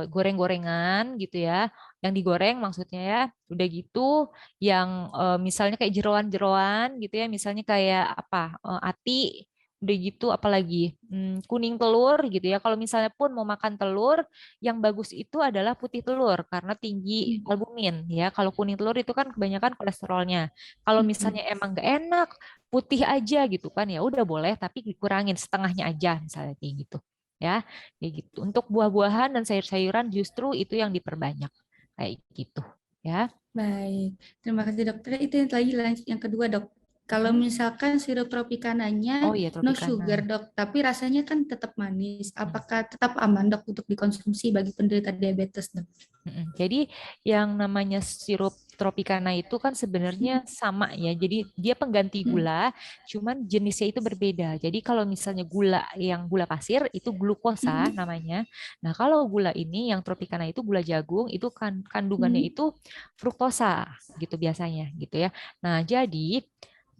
goreng-gorengan gitu ya. Yang digoreng maksudnya ya. Udah gitu yang misalnya kayak jeroan-jeroan gitu ya. Misalnya kayak apa? Ati, udah gitu apalagi kuning telur gitu ya. Kalau misalnya pun mau makan telur, yang bagus itu adalah putih telur karena tinggi albumin ya. Kalau kuning telur itu kan kebanyakan kolesterolnya. Kalau Mm-mm. misalnya emang nggak enak, putih aja gitu kan ya udah boleh tapi dikurangin setengahnya aja misalnya kayak gitu. Ya, kayak gitu. Untuk buah-buahan dan sayur-sayuran justru itu yang diperbanyak kayak gitu ya. Baik, terima kasih dokter. Itu yang lagi yang kedua dok. Kalau Mm-mm. misalkan sirup tropikananya Oh iya, no Tropicana. sugar dok, tapi rasanya kan tetap manis. Mm. Apakah tetap aman dok untuk dikonsumsi bagi penderita diabetes dok? Mm-mm. Jadi yang namanya sirup tropicana itu kan sebenarnya sama ya. Jadi dia pengganti Mm-mm. gula, cuman jenisnya itu berbeda. Jadi kalau misalnya gula yang gula pasir itu glukosa Mm-mm. namanya. Nah, kalau gula ini yang tropicana itu gula jagung, itu kan kandungannya Mm-mm. itu fruktosa gitu biasanya gitu ya. Nah, jadi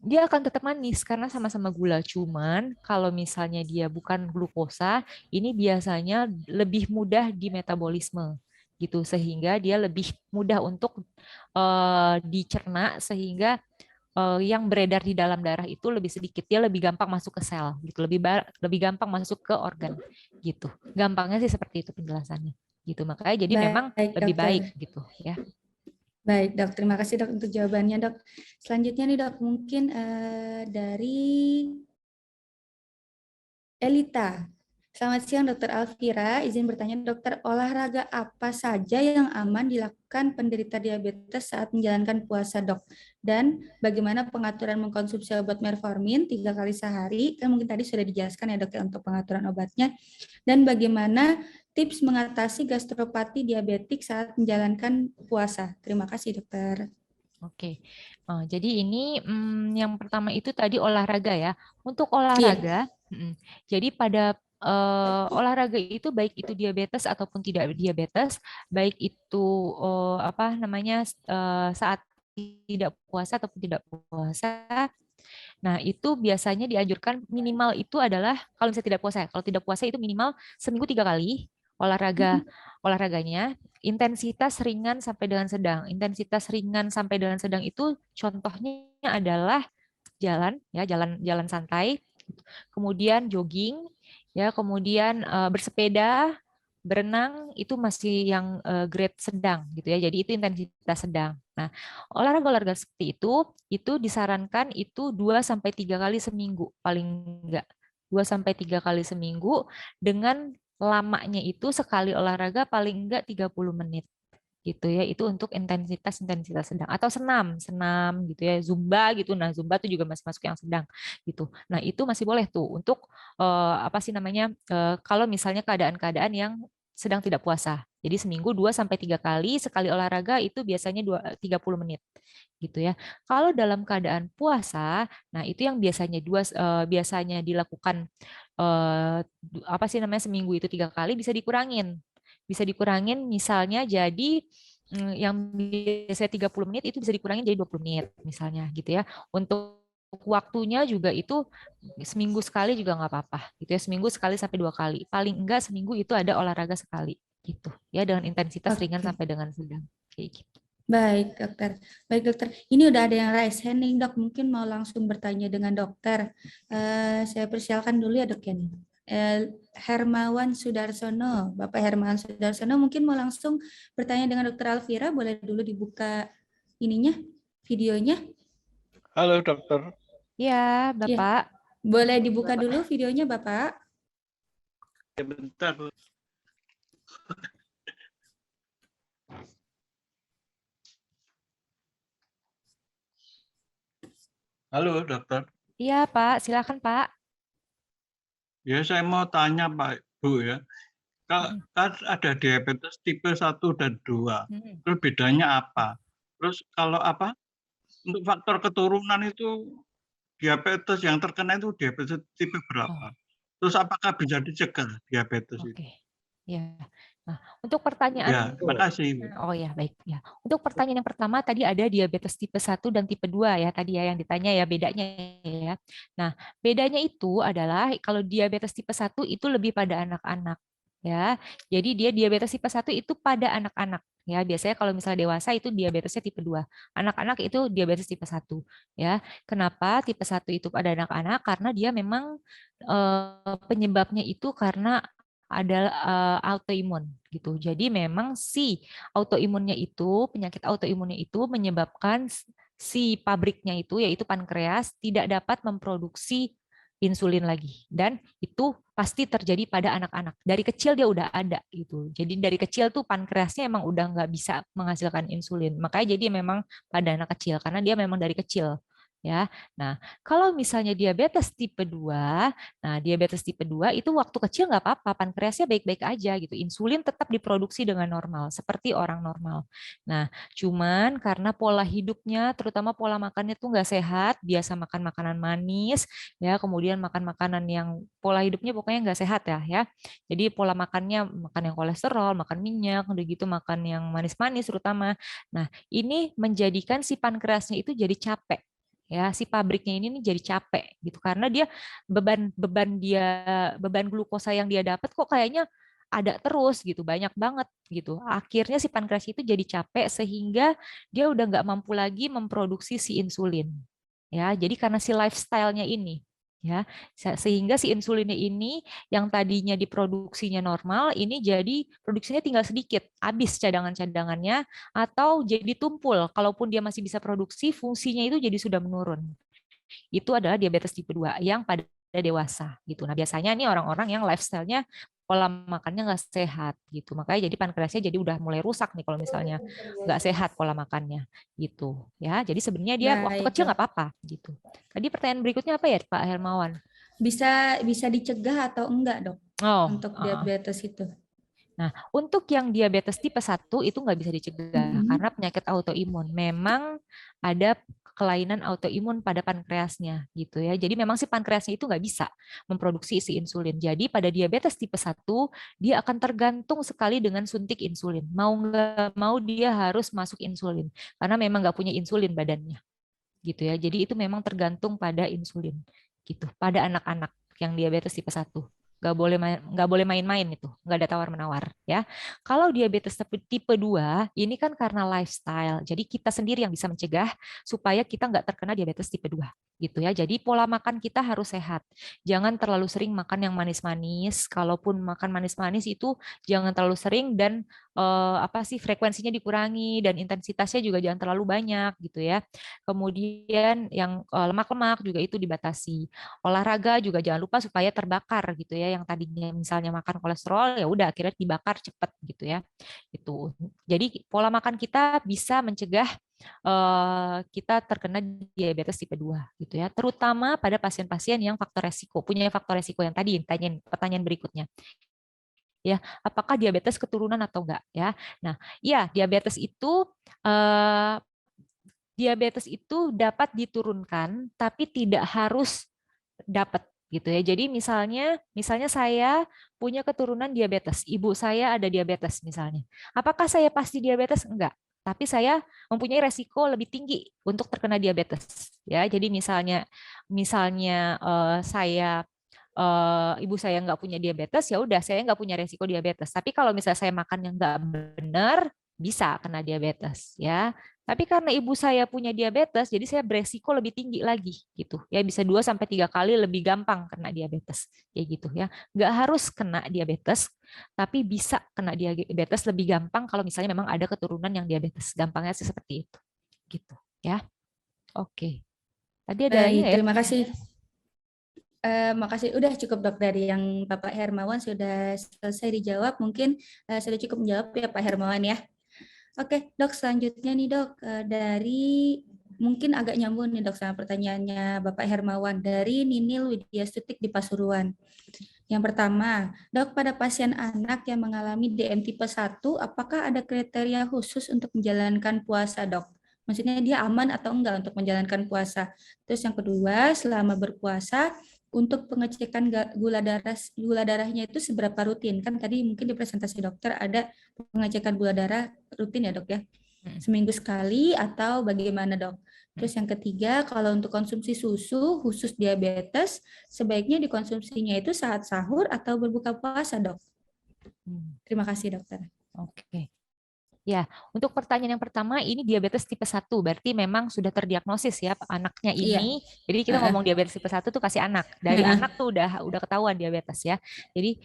dia akan tetap manis karena sama-sama gula. Cuman kalau misalnya dia bukan glukosa, ini biasanya lebih mudah di metabolisme gitu sehingga dia lebih mudah untuk dicerna sehingga yang beredar di dalam darah itu lebih sedikit, dia lebih gampang masuk ke sel gitu, lebih gampang masuk ke organ gitu. Gampangnya sih seperti itu penjelasannya gitu. Makanya jadi memang Baik lebih baik dokter. gitu ya. Baik dok, terima kasih dok untuk jawabannya dok. Selanjutnya nih dok, mungkin dari Elita. Selamat siang Dokter Alfira, izin bertanya dokter, olahraga apa saja yang aman dilakukan penderita diabetes saat menjalankan puasa dok? Dan bagaimana pengaturan mengkonsumsi obat metformin 3 kali sehari? Kan mungkin tadi sudah dijelaskan ya dok ya untuk pengaturan obatnya. Dan bagaimana tips mengatasi gastropati diabetik saat menjalankan puasa? Terima kasih dokter. Oke. Jadi ini yang pertama itu tadi olahraga ya. Untuk olahraga, Iya. jadi pada olahraga itu baik itu diabetes ataupun tidak diabetes, baik itu apa namanya saat tidak puasa ataupun tidak puasa. Nah, itu biasanya dianjurkan minimal itu adalah kalau misalnya tidak puasa, ya. Kalau tidak puasa itu minimal seminggu 3 kali olahraganya, intensitas ringan sampai dengan sedang. Intensitas ringan sampai dengan sedang itu contohnya adalah jalan, ya jalan santai, kemudian jogging, ya kemudian bersepeda, berenang itu masih yang grade sedang gitu ya. Jadi itu intensitas sedang. Nah, olahraga-olahraga seperti itu disarankan itu 2 sampai 3 kali seminggu paling enggak. 2 sampai 3 kali seminggu dengan lamanya itu sekali olahraga paling enggak 30 menit gitu ya. Itu untuk intensitas sedang atau senam senam gitu ya, zumba gitu. Nah, zumba itu juga masih masuk yang sedang gitu. Nah, itu masih boleh tuh untuk apa sih namanya kalau misalnya keadaan-keadaan yang sedang tidak puasa. Jadi seminggu 2 sampai 3 kali, sekali olahraga itu biasanya 30 menit gitu ya. Kalau dalam keadaan puasa, nah itu yang biasanya dilakukan apa sih namanya seminggu itu 3 kali bisa dikurangin. Bisa dikurangin misalnya jadi yang biasanya 30 menit itu bisa dikurangin jadi 20 menit misalnya gitu ya. Untuk waktunya juga itu seminggu sekali juga nggak apa-apa gitu ya. Seminggu sekali sampai 2 kali. Paling enggak seminggu itu ada olahraga sekali gitu ya dengan intensitas ringan Oke. sampai dengan sedang kayak gitu. Baik, dokter. Baik, dokter. Ini udah ada yang raise hand nih, dok. Mungkin mau langsung bertanya dengan dokter. Saya persilakan dulu ya, dok ya nih. Hermawan Sudarsono. Bapak Hermawan Sudarsono mungkin mau langsung bertanya dengan dokter Alvira. Boleh dulu dibuka ininya, videonya. Halo dokter. Ya, Ya, Bapak. boleh dibuka dulu videonya, Bapak. Ya, bentar. Halo dokter. Iya, Pak. Silakan, Pak. Ya, saya mau tanya Pak Bu ya. Kan ada diabetes tipe 1 dan 2. Terus bedanya apa? Terus kalau apa? Untuk faktor keturunan itu diabetes yang terkena itu diabetes tipe berapa? Terus apakah bisa dicegah diabetes itu? Oke. Ya. Nah, untuk pertanyaan Ya, terima kasih. Oh ya, baik ya. Untuk pertanyaan yang pertama tadi ada diabetes tipe 1 dan tipe 2 ya tadi ya yang ditanya ya bedanya ya. Nah, bedanya itu adalah kalau diabetes tipe 1 itu lebih pada anak-anak ya. Jadi dia diabetes tipe 1 itu pada anak-anak ya. Biasanya kalau misalnya dewasa itu diabetesnya tipe 2. Anak-anak itu diabetes tipe 1 ya. Kenapa tipe 1 itu pada anak-anak? Karena dia memang penyebabnya itu karena adalah autoimun gitu. Jadi memang si autoimunnya itu, penyakit autoimunnya itu menyebabkan si pabriknya itu yaitu pankreas tidak dapat memproduksi insulin lagi dan itu pasti terjadi pada anak-anak. Dari kecil dia udah ada gitu. Jadi dari kecil tuh pankreasnya emang udah nggak bisa menghasilkan insulin. Makanya jadi memang pada anak kecil karena dia memang dari kecil ya. Nah, kalau misalnya diabetes tipe 2, nah diabetes tipe 2 itu waktu kecil nggak apa-apa, pankreasnya baik-baik aja gitu. Insulin tetap diproduksi dengan normal, seperti orang normal. Nah, cuman karena pola hidupnya, terutama pola makannya tuh nggak sehat, biasa makan makanan manis, ya, kemudian makan makanan yang pola hidupnya pokoknya nggak sehat ya. Jadi pola makannya makan yang kolesterol, makan minyak, udah gitu makan yang manis-manis terutama. Nah, ini menjadikan si pankreasnya itu jadi capek ya si pabriknya ini nih jadi capek gitu karena dia beban glukosa yang dia dapat kok kayaknya ada terus gitu banyak banget gitu akhirnya si pankreas itu jadi capek sehingga dia udah nggak mampu lagi memproduksi si insulin ya jadi karena si lifestyle-nya ini ya sehingga si insulinnya ini yang tadinya diproduksinya normal ini jadi produksinya tinggal sedikit habis cadangan-cadangannya atau jadi tumpul. Kalaupun dia masih bisa produksi, fungsinya itu jadi sudah menurun. Itu adalah diabetes tipe 2 yang pada dewasa gitu. Nah, biasanya ini orang-orang yang lifestyle-nya pola makannya nggak sehat gitu. Makanya jadi pankreasnya jadi udah mulai rusak nih kalau misalnya nggak sehat pola makannya gitu ya. Jadi sebenarnya dia waktu Baik, kecil dok. nggak apa-apa gitu. Tadi pertanyaan berikutnya apa ya Pak Hermawan? Bisa dicegah atau enggak, dok? Oh, Untuk diabetes itu. nah, untuk yang diabetes tipe 1 itu nggak bisa dicegah karena penyakit autoimun. Memang ada kelainan autoimun pada pankreasnya gitu ya. Jadi memang si pankreasnya itu nggak bisa memproduksi si insulin. Jadi pada diabetes tipe 1 dia akan tergantung sekali dengan suntik insulin. Mau nggak mau dia harus masuk insulin karena memang nggak punya insulin badannya gitu ya. Jadi itu memang tergantung pada insulin gitu. Pada anak-anak yang diabetes tipe 1 nggak boleh main-main itu, nggak ada tawar-menawar ya. Kalau diabetes tipe 2 ini kan karena lifestyle. Jadi kita sendiri yang bisa mencegah supaya kita nggak terkena diabetes tipe 2 gitu ya. Jadi pola makan kita harus sehat. Jangan terlalu sering makan yang manis-manis. Kalaupun makan manis-manis itu jangan terlalu sering dan apa sih frekuensinya dikurangi dan intensitasnya juga jangan terlalu banyak gitu ya. Kemudian yang lemak-lemak juga itu dibatasi. Olahraga juga jangan lupa supaya terbakar gitu ya. Yang tadinya misalnya makan kolesterol ya udah akhirnya dibakar cepat gitu ya. Itu. Jadi pola makan kita bisa mencegah kita terkena diabetes tipe 2 gitu ya. Terutama pada pasien-pasien yang faktor resiko, punya faktor resiko yang tadi pertanyaan berikutnya. Ya, apakah diabetes keturunan atau enggak ya? Nah, ya diabetes itu eh, dapat diturunkan, tapi tidak harus dapat gitu ya. Jadi misalnya saya punya keturunan diabetes, ibu saya ada diabetes misalnya. Apakah saya pasti diabetes? Enggak. Tapi saya mempunyai resiko lebih tinggi untuk terkena diabetes. Ya, jadi misalnya ibu saya nggak punya diabetes, ya udah saya nggak punya resiko diabetes. Tapi kalau misalnya saya makan yang nggak benar, bisa kena diabetes ya. Tapi karena ibu saya punya diabetes, jadi saya beresiko lebih tinggi lagi gitu. Ya bisa 2 sampai 3 kali lebih gampang kena diabetes. Kayak gitu ya. Nggak harus kena diabetes, tapi bisa kena diabetes lebih gampang kalau misalnya memang ada keturunan yang diabetes. Gampangnya sih seperti itu. Gitu ya. Oke. Tadi ada lagi Baik, ya? terima kasih. Makasih, udah cukup dok dari yang Bapak Hermawan sudah selesai dijawab. Mungkin sudah cukup menjawab ya Pak Hermawan ya. Oke dok, selanjutnya nih dok, dari mungkin agak nyambung nih dok sama pertanyaannya Bapak Hermawan dari Ninil Widya Sutik di Pasuruan. Yang pertama, dok, pada pasien anak yang mengalami DM tipe 1, apakah ada kriteria khusus untuk menjalankan puasa dok? Maksudnya dia aman atau enggak untuk menjalankan puasa? Terus yang kedua, selama berpuasa, untuk pengecekan gula darahnya itu seberapa rutin? Kan tadi mungkin di presentasi dokter ada pengecekan gula darah rutin ya dok ya? Seminggu sekali atau bagaimana dok? Terus yang ketiga, kalau untuk konsumsi susu khusus diabetes, sebaiknya dikonsumsinya itu saat sahur atau berbuka puasa dok? Terima kasih dokter. Oke. Ya, untuk pertanyaan yang pertama, ini diabetes tipe 1, berarti memang sudah terdiagnosis ya anaknya ini. Iya. Jadi kita ngomong diabetes tipe 1 tuh kasih anak. Dari anak tuh udah ketahuan diabetes ya. Jadi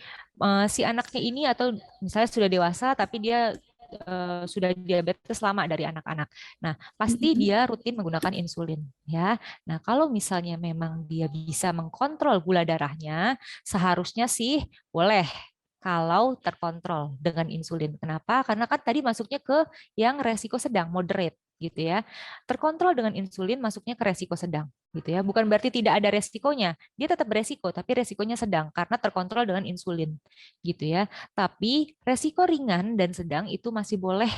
si anaknya ini atau misalnya sudah dewasa tapi dia sudah diabetes lama dari anak-anak. Nah, pasti dia rutin menggunakan insulin ya. Nah, kalau misalnya memang dia bisa mengkontrol gula darahnya, seharusnya sih boleh kalau terkontrol dengan insulin. Kenapa? Karena kan tadi masuknya ke yang resiko sedang, moderate gitu ya. Terkontrol dengan insulin masuknya ke resiko sedang gitu ya. Bukan berarti tidak ada resikonya. Dia tetap beresiko, tapi resikonya sedang karena terkontrol dengan insulin gitu ya. Tapi resiko ringan dan sedang itu masih boleh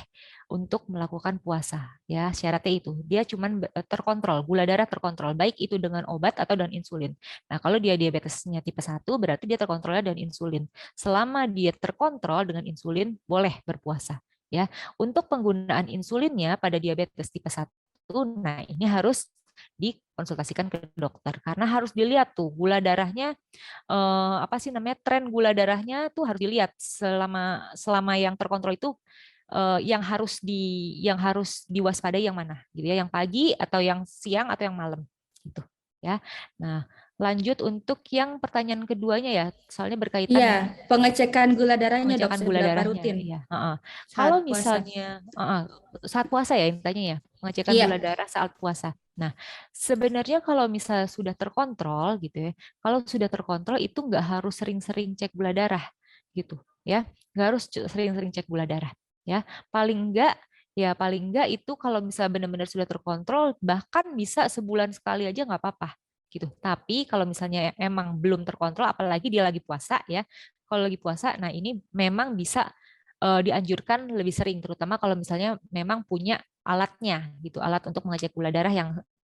untuk melakukan puasa ya. Syaratnya itu dia cuman terkontrol, gula darah terkontrol baik itu dengan obat atau dengan insulin. Nah, kalau dia diabetesnya tipe 1 berarti dia terkontrolnya dengan insulin. Selama dia terkontrol dengan insulin boleh berpuasa ya. Untuk penggunaan insulinnya pada diabetes tipe 1, nah ini harus dikonsultasikan ke dokter karena harus dilihat tuh gula darahnya apa sih namanya tren gula darahnya tuh harus dilihat selama yang terkontrol itu yang harus diwaspadai yang mana gitu ya, yang pagi atau yang siang atau yang malam gitu ya. Nah, lanjut untuk yang pertanyaan keduanya ya, soalnya berkaitan Iya, pengecekan gula darahnya dok pengecekan gula seberapa darahnya. rutin Iya. saat Kalau puasa? misalnya saat puasa ya intinya ya, pengecekan Iya. gula darah saat puasa. Nah, sebenarnya kalau misalnya sudah terkontrol gitu ya, kalau sudah terkontrol itu nggak harus sering-sering cek gula darah gitu ya, nggak harus sering-sering cek gula darah ya. Paling enggak itu kalau misalnya benar-benar sudah terkontrol, bahkan bisa sebulan sekali aja nggak apa-apa gitu. Tapi kalau misalnya emang belum terkontrol, apalagi dia lagi puasa ya, kalau lagi puasa, nah ini memang bisa dianjurkan lebih sering, terutama kalau misalnya memang punya alatnya gitu, alat untuk mengecek gula darah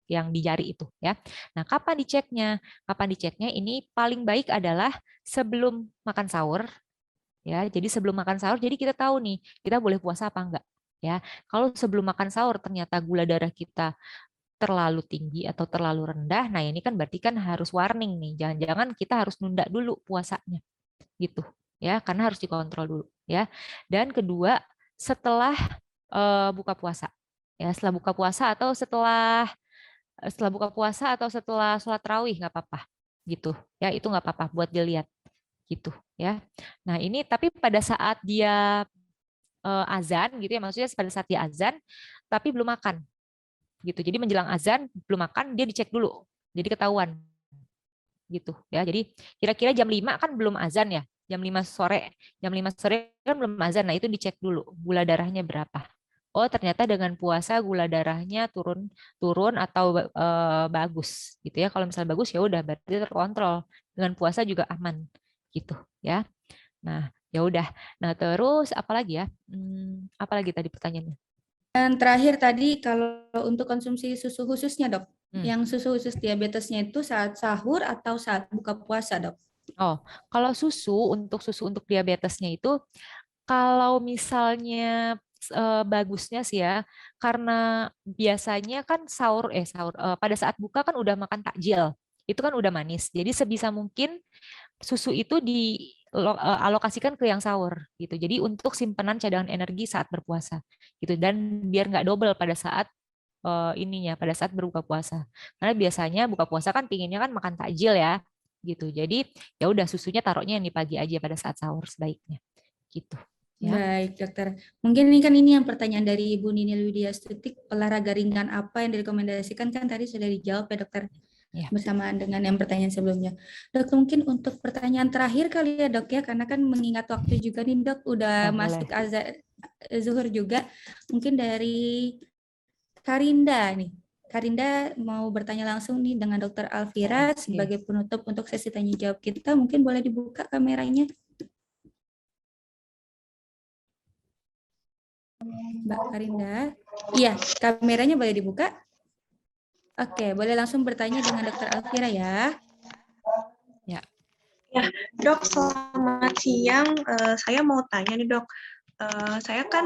yang di jari itu ya. Nah, kapan diceknya? Kapan diceknya? Ini paling baik adalah sebelum makan sahur ya. Jadi sebelum makan sahur, jadi kita tahu nih kita boleh puasa apa enggak ya. Kalau sebelum makan sahur ternyata gula darah kita terlalu tinggi atau terlalu rendah, nah ini kan berarti kan harus warning nih. Jangan-jangan kita harus nunda dulu puasanya gitu ya, karena harus dikontrol dulu ya. Dan kedua, setelah buka puasa ya, setelah buka puasa atau setelah sholat tarawih nggak apa-apa gitu ya, itu nggak apa-apa buat dilihat gitu ya. Nah ini tapi pada saat dia azan gitu ya, maksudnya pada saat dia azan tapi belum makan gitu, jadi menjelang azan belum makan, dia dicek dulu jadi ketahuan gitu ya. Jadi kira-kira jam 5 kan belum azan ya, jam 5 sore kan belum azan, nah itu dicek dulu gula darahnya berapa. Oh ternyata dengan puasa gula darahnya turun atau bagus gitu ya. Kalau misalnya bagus ya udah berarti terkontrol, dengan puasa juga aman gitu ya. Nah ya udah, nah terus apalagi ya, apalagi tadi pertanyaannya. Dan terakhir tadi kalau untuk konsumsi susu khususnya dok, yang susu khusus diabetesnya itu saat sahur atau saat buka puasa dok? Oh, kalau untuk susu untuk diabetesnya itu, kalau misalnya bagusnya sih ya, karena biasanya kan pada saat buka kan udah makan takjil, itu kan udah manis. Jadi sebisa mungkin susu itu dialokasikan ke yang sahur gitu. Jadi untuk simpanan cadangan energi saat berpuasa gitu, dan biar nggak double pada saat pada saat berbuka puasa. Karena biasanya buka puasa kan pinginnya kan makan takjil ya gitu. Jadi ya udah susunya taruhnya yang di pagi aja pada saat sahur sebaiknya gitu ya. Baik, dokter. Mungkin ini yang pertanyaan dari Ibu Nini Lydia Stutik, olahraga ringan apa yang direkomendasikan, kan tadi sudah dijawab ya dokter, Ya. bersamaan dengan yang pertanyaan sebelumnya. Dok, mungkin untuk pertanyaan terakhir kali ya dok ya, karena kan mengingat waktu juga nih dok, udah masuk azan zuhur juga. Mungkin dari Karinda nih. Karinda mau bertanya langsung nih dengan dokter Alfira sebagai penutup untuk sesi tanya jawab kita. Mungkin boleh dibuka kameranya. Mbak Karinda. Iya, kameranya boleh dibuka. Oke, boleh langsung bertanya dengan dokter Alfira ya. Ya. Ya, dok, selamat siang. Saya mau tanya nih dok, saya kan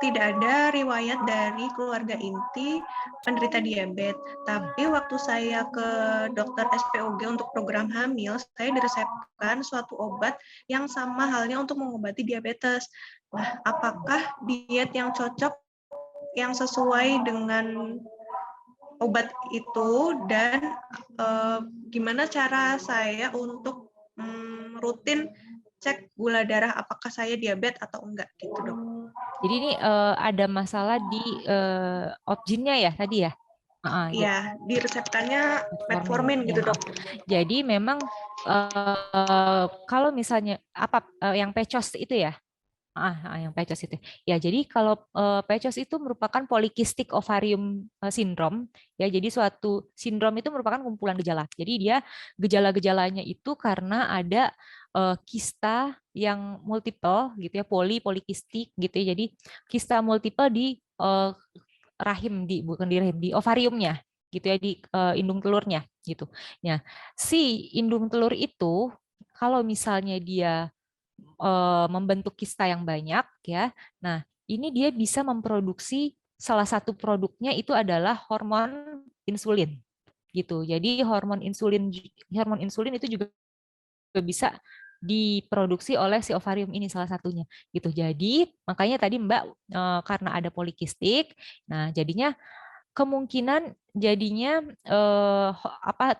tidak ada riwayat dari keluarga inti penderita diabetes, tapi waktu saya ke dokter SPOG untuk program hamil, saya diresepkan suatu obat yang sama halnya untuk mengobati diabetes. Nah, apakah diet yang cocok, yang sesuai dengan obat itu, dan gimana cara saya untuk rutin cek gula darah apakah saya diabetes atau enggak gitu dok. Jadi ini ada masalah di objinnya ya tadi ya? Iya, diresepkannya metformin gitu dok. Jadi memang kalau misalnya yang PCOS itu ya? Yang PCOS itu. Ya, jadi kalau PCOS itu merupakan polycystic ovarium syndrome ya. Jadi suatu sindrom itu merupakan kumpulan gejala. Jadi dia gejala-gejalanya itu karena ada kista yang multiple gitu ya, polikistik gitu ya. Jadi kista multiple di rahim, bukan di rahim, di ovariumnya gitu ya, di indung telurnya gitu. Nah, si indung telur itu kalau misalnya dia membentuk kista yang banyak ya. Nah, ini dia bisa memproduksi salah satu produknya itu adalah hormon insulin gitu. Jadi hormon insulin itu juga bisa diproduksi oleh si ovarium ini salah satunya gitu. Jadi makanya tadi Mbak karena ada polikistik, nah jadinya kemungkinan jadinya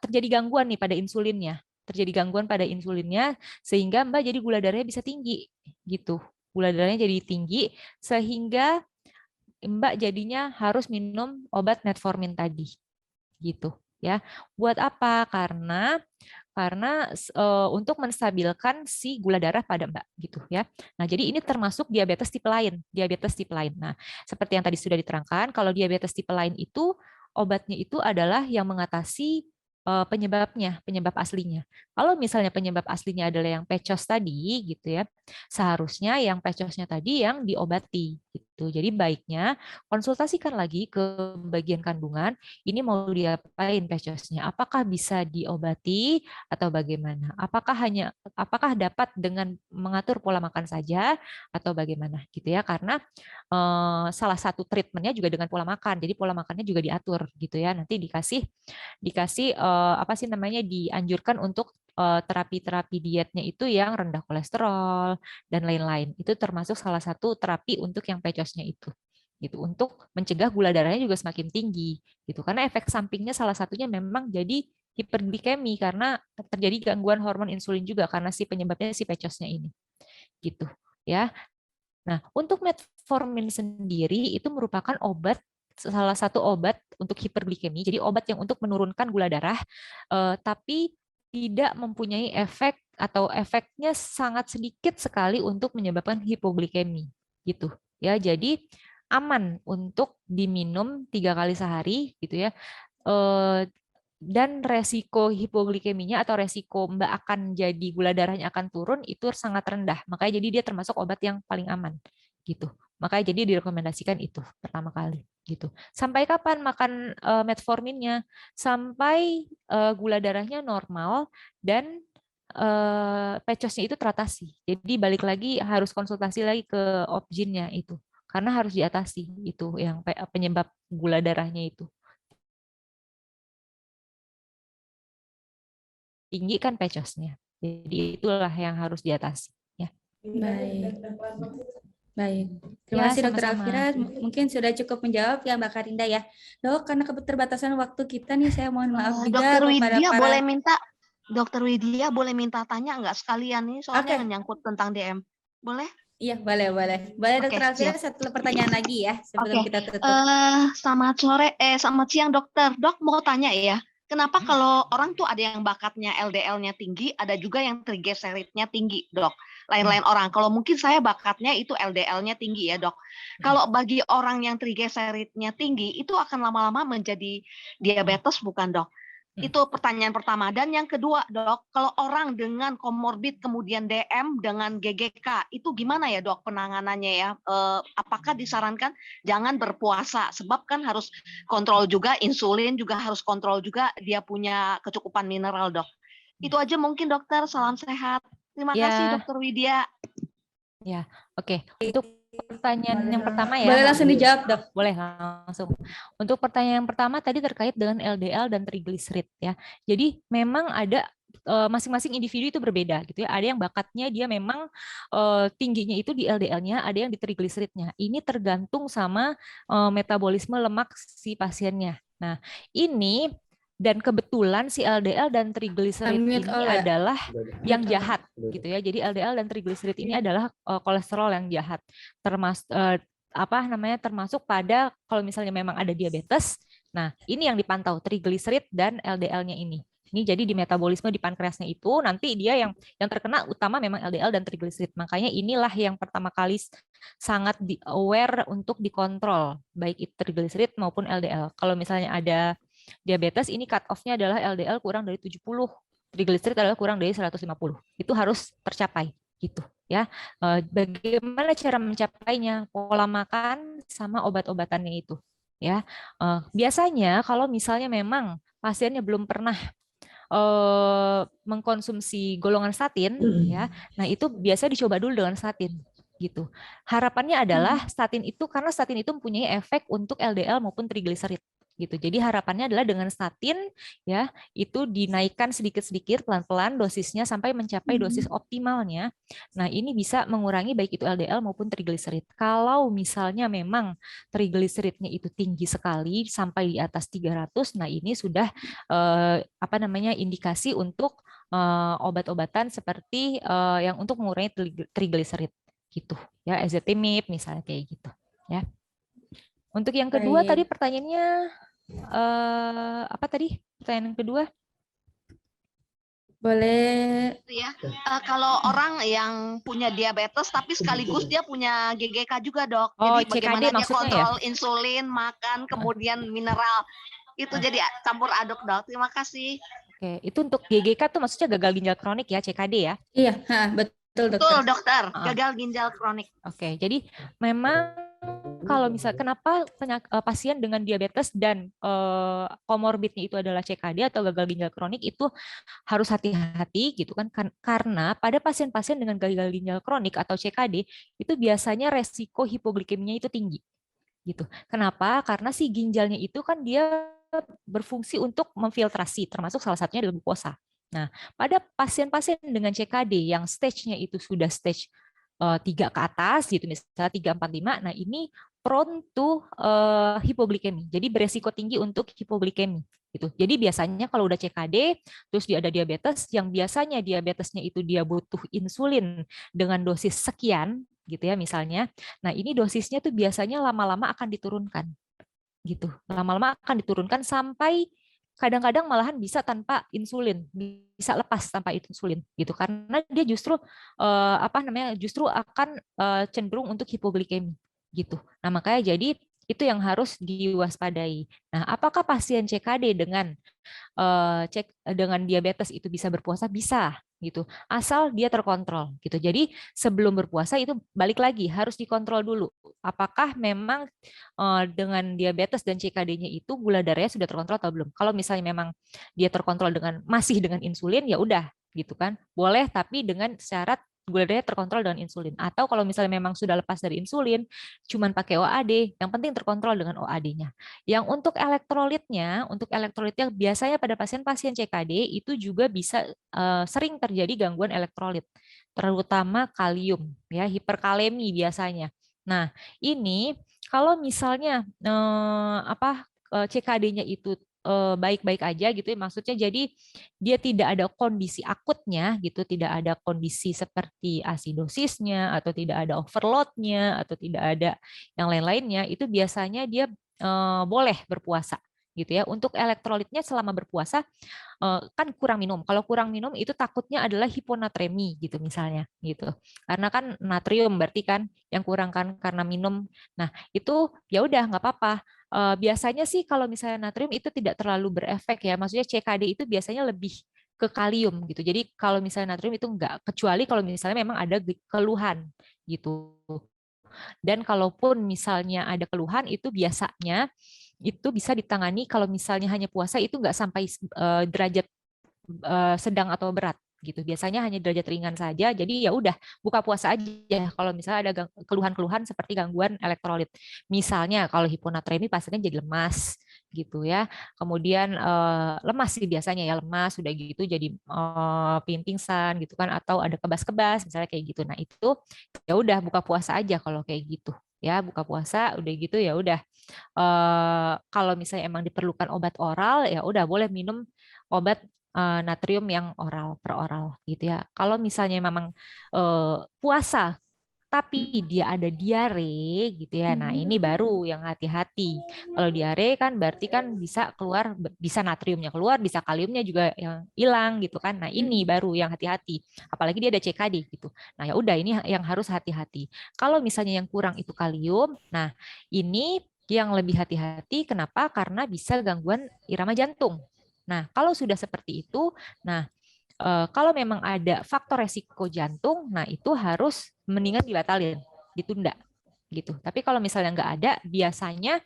terjadi gangguan nih pada insulinnya. Terjadi gangguan pada insulinnya sehingga Mbak jadi gula darahnya bisa tinggi gitu. Gula darahnya jadi tinggi sehingga Mbak jadinya harus minum obat metformin tadi. Gitu ya. Buat apa? Karena untuk menstabilkan si gula darah pada Mbak gitu ya. Nah, jadi ini termasuk diabetes tipe lain, Nah, seperti yang tadi sudah diterangkan, kalau diabetes tipe lain itu obatnya itu adalah yang mengatasi penyebab aslinya. Kalau misalnya penyebab aslinya adalah yang PCOS tadi gitu ya, seharusnya yang PCOS-nya tadi yang diobati gitu. Jadi baiknya konsultasikan lagi ke bagian kandungan, ini mau diapain PCOS-nya? Apakah bisa diobati atau bagaimana? Apakah dapat dengan mengatur pola makan saja atau bagaimana gitu ya? Karena salah satu treatmentnya juga dengan pola makan. Jadi pola makannya juga diatur gitu ya. Nanti dikasih dianjurkan untuk terapi-terapi dietnya itu yang rendah kolesterol dan lain-lain. Itu termasuk salah satu terapi untuk yang PCOS-nya itu. Gitu, untuk mencegah gula darahnya juga semakin tinggi gitu. Karena efek sampingnya salah satunya memang jadi hiperglikemi karena terjadi gangguan hormon insulin juga karena si penyebabnya si PCOS-nya ini. Gitu ya. Nah, untuk metformin sendiri itu merupakan salah satu obat untuk hiperglikemi, jadi obat yang untuk menurunkan gula darah, tapi tidak mempunyai efek atau efeknya sangat sedikit sekali untuk menyebabkan hipoglikemi, gitu ya. Jadi aman untuk diminum 3 kali sehari, gitu ya. Dan resiko hipoglikeminya atau resiko Mbak akan jadi gula darahnya akan turun itu sangat rendah. Makanya jadi dia termasuk obat yang paling aman gitu. Makanya jadi direkomendasikan itu pertama kali gitu. Sampai kapan makan metforminnya? Sampai gula darahnya normal dan PCOS-nya itu teratasi. Jadi balik lagi harus konsultasi lagi ke obginnya itu. Karena harus diatasi itu yang penyebab gula darahnya itu. Tinggi kan PCOS-nya Jadi itulah yang harus diatasi. Ya. Baik. Baik. Terima Ya, kasih Dokter sama-sama. Alfira. Mungkin sudah cukup menjawab ya Mbak Karinda ya. Dok, karena keterbatasan waktu kita nih, saya mohon maaf juga Dokter kepada Widya para... Dokter Widya boleh minta tanya nggak sekalian nih, soalnya menyangkut tentang DM. Boleh? Iya, boleh. Boleh Dokter Alfira, satu pertanyaan lagi ya sebelum kita tutup. Selamat siang dokter. Dok mau tanya ya, kenapa kalau orang tuh ada yang bakatnya LDL-nya tinggi, ada juga yang trigliseridnya tinggi, dok? Lain-lain orang. Kalau mungkin saya bakatnya itu LDL-nya tinggi ya, dok. Kalau bagi orang yang trigliseridnya tinggi, itu akan lama-lama menjadi diabetes bukan, dok? Itu pertanyaan pertama. Dan yang kedua, dok, kalau orang dengan komorbid kemudian DM dengan GGK, itu gimana ya, dok, penanganannya ya? Apakah disarankan jangan berpuasa? Sebab kan harus kontrol juga, insulin juga harus kontrol juga, dia punya kecukupan mineral, dok. Itu aja mungkin, dokter. Salam sehat. Terima kasih, Dokter Widya. Ya, oke. Untuk pertanyaan yang pertama ya. Boleh langsung dijawab, Dok. Boleh langsung. Untuk pertanyaan yang pertama tadi terkait dengan LDL dan trigliserid ya. Jadi memang ada masing-masing individu itu berbeda gitu ya. Ada yang bakatnya dia memang tingginya itu di LDL-nya, ada yang di trigliseridnya. Ini tergantung sama metabolisme lemak si pasiennya. Nah, ini dan kebetulan si LDL dan trigliserid ini adalah yang jahat gitu ya. Jadi LDL dan trigliserid ini adalah kolesterol yang jahat. Termasuk pada kalau misalnya memang ada diabetes. Nah, ini yang dipantau trigliserid dan LDL-nya ini. Ini jadi di metabolisme di pankreasnya itu nanti dia yang terkena utama memang LDL dan trigliserid. Makanya inilah yang pertama kali sangat aware untuk dikontrol baik itu trigliserid maupun LDL. Kalau misalnya ada diabetes ini cut off-nya adalah LDL kurang dari 70, trigliserid adalah kurang dari 150. Itu harus tercapai gitu ya. Bagaimana cara mencapainya? Pola makan sama obat-obatannya itu ya. Biasanya kalau misalnya memang pasiennya belum pernah mengkonsumsi golongan statin ya. Nah, itu biasa dicoba dulu dengan statin gitu. Harapannya adalah statin itu karena statin itu mempunyai efek untuk LDL maupun trigliserid gitu. Jadi harapannya adalah dengan statin ya itu dinaikkan sedikit-sedikit pelan-pelan dosisnya sampai mencapai dosis optimalnya. Nah, ini bisa mengurangi baik itu LDL maupun trigliserid. Kalau misalnya memang trigliseridnya itu tinggi sekali sampai di atas 300, nah ini sudah indikasi untuk obat-obatan seperti yang untuk mengurangi trigliserid gitu ya, ezetimibe misalnya kayak gitu ya. Untuk yang kedua tadi pertanyaannya apa tadi? Pertanyaan yang kedua? Boleh. Ya, kalau orang yang punya diabetes tapi sekaligus dia punya GGK juga, dok. Oh, jadi bagaimana dia kontrol ya? insulin, makan, kemudian mineral. Itu jadi campur aduk, dok. Terima kasih. Oke, itu untuk GGK tuh maksudnya gagal ginjal kronik ya, CKD ya? Iya, betul dokter. Betul, dokter. Gagal ginjal kronik. Oke, jadi memang kalau misalnya kenapa pasien dengan diabetes dan komorbidnya itu adalah CKD atau gagal ginjal kronik itu harus hati-hati gitu kan, karena pada pasien-pasien dengan gagal ginjal kronik atau CKD itu biasanya resiko hipoglikeminya itu tinggi gitu. Kenapa? Karena si ginjalnya itu kan dia berfungsi untuk memfiltrasi, termasuk salah satunya adalah glukosa. Nah, pada pasien-pasien dengan CKD yang stage-nya itu sudah stage 3 ke atas gitu, misalnya 3, 4, 5, nah ini prone to hipoglikemi. Jadi beresiko tinggi untuk hipoglikemi gitu. Jadi biasanya kalau udah CKD terus dia ada diabetes, yang biasanya diabetesnya itu dia butuh insulin dengan dosis sekian gitu ya misalnya. Nah, ini dosisnya tuh biasanya lama-lama akan diturunkan. Gitu. Lama-lama akan diturunkan sampai kadang-kadang malahan bisa tanpa insulin, bisa lepas tanpa insulin gitu. Karena dia justru justru akan cenderung untuk hipoglikemi gitu. Nah, makanya jadi itu yang harus diwaspadai. Nah, apakah pasien CKD dengan diabetes itu bisa berpuasa? Bisa gitu, asal dia terkontrol gitu. Jadi sebelum berpuasa itu balik lagi harus dikontrol dulu. Apakah memang dengan diabetes dan CKD-nya itu gula darahnya sudah terkontrol atau belum? Kalau misalnya memang dia terkontrol masih dengan insulin, ya udah gitu kan, boleh, tapi dengan syarat gula darahnya terkontrol dengan insulin. Atau kalau misalnya memang sudah lepas dari insulin, cuman pakai OAD, yang penting terkontrol dengan OAD-nya. Yang untuk elektrolitnya biasanya pada pasien-pasien CKD itu juga bisa sering terjadi gangguan elektrolit, terutama kalium, ya, hiperkalemi biasanya. Nah, ini kalau misalnya CKD-nya itu baik-baik aja gitu ya, maksudnya jadi dia tidak ada kondisi akutnya gitu, tidak ada kondisi seperti asidosisnya atau tidak ada overloadnya atau tidak ada yang lain-lainnya, itu biasanya dia boleh berpuasa gitu ya. Untuk elektrolitnya selama berpuasa kan kurang minum. Kalau kurang minum itu takutnya adalah hiponatremi gitu misalnya gitu. Karena kan natrium berarti kan yang kurang kan karena minum. Nah, itu ya udah nggak apa-apa. Biasanya sih kalau misalnya natrium itu tidak terlalu berefek ya. Maksudnya CKD itu biasanya lebih ke kalium gitu. Jadi kalau misalnya natrium itu enggak, kecuali kalau misalnya memang ada keluhan gitu. Dan kalaupun misalnya ada keluhan itu biasanya itu bisa ditangani kalau misalnya hanya puasa itu enggak sampai derajat sedang atau berat gitu. Biasanya hanya derajat ringan saja. Jadi ya udah buka puasa aja kalau misalnya ada keluhan-keluhan seperti gangguan elektrolit. Misalnya kalau hiponatremi pasiennya jadi lemas gitu ya. Kemudian lemas sih biasanya ya, lemas sudah gitu jadi pingsan gitu kan, atau ada kebas-kebas misalnya kayak gitu. Nah, itu ya udah buka puasa aja kalau kayak gitu. Ya, buka puasa udah gitu ya udah. Kalau misalnya emang diperlukan obat oral ya udah boleh minum obat natrium yang oral per oral gitu ya. Kalau misalnya memang puasa tapi dia ada diare gitu ya. Nah, ini baru yang hati-hati. Kalau diare kan berarti kan bisa keluar, bisa natriumnya keluar, bisa kaliumnya juga yang hilang gitu kan. Nah, ini baru yang hati-hati. Apalagi dia ada CKD gitu. Nah, ya udah ini yang harus hati-hati. Kalau misalnya yang kurang itu kalium, nah ini yang lebih hati-hati. Kenapa? Karena bisa gangguan irama jantung. Nah, kalau sudah seperti itu, nah kalau memang ada faktor resiko jantung, nah itu harus mendingan dibatalin, ditunda gitu. Tapi kalau misalnya nggak ada, biasanya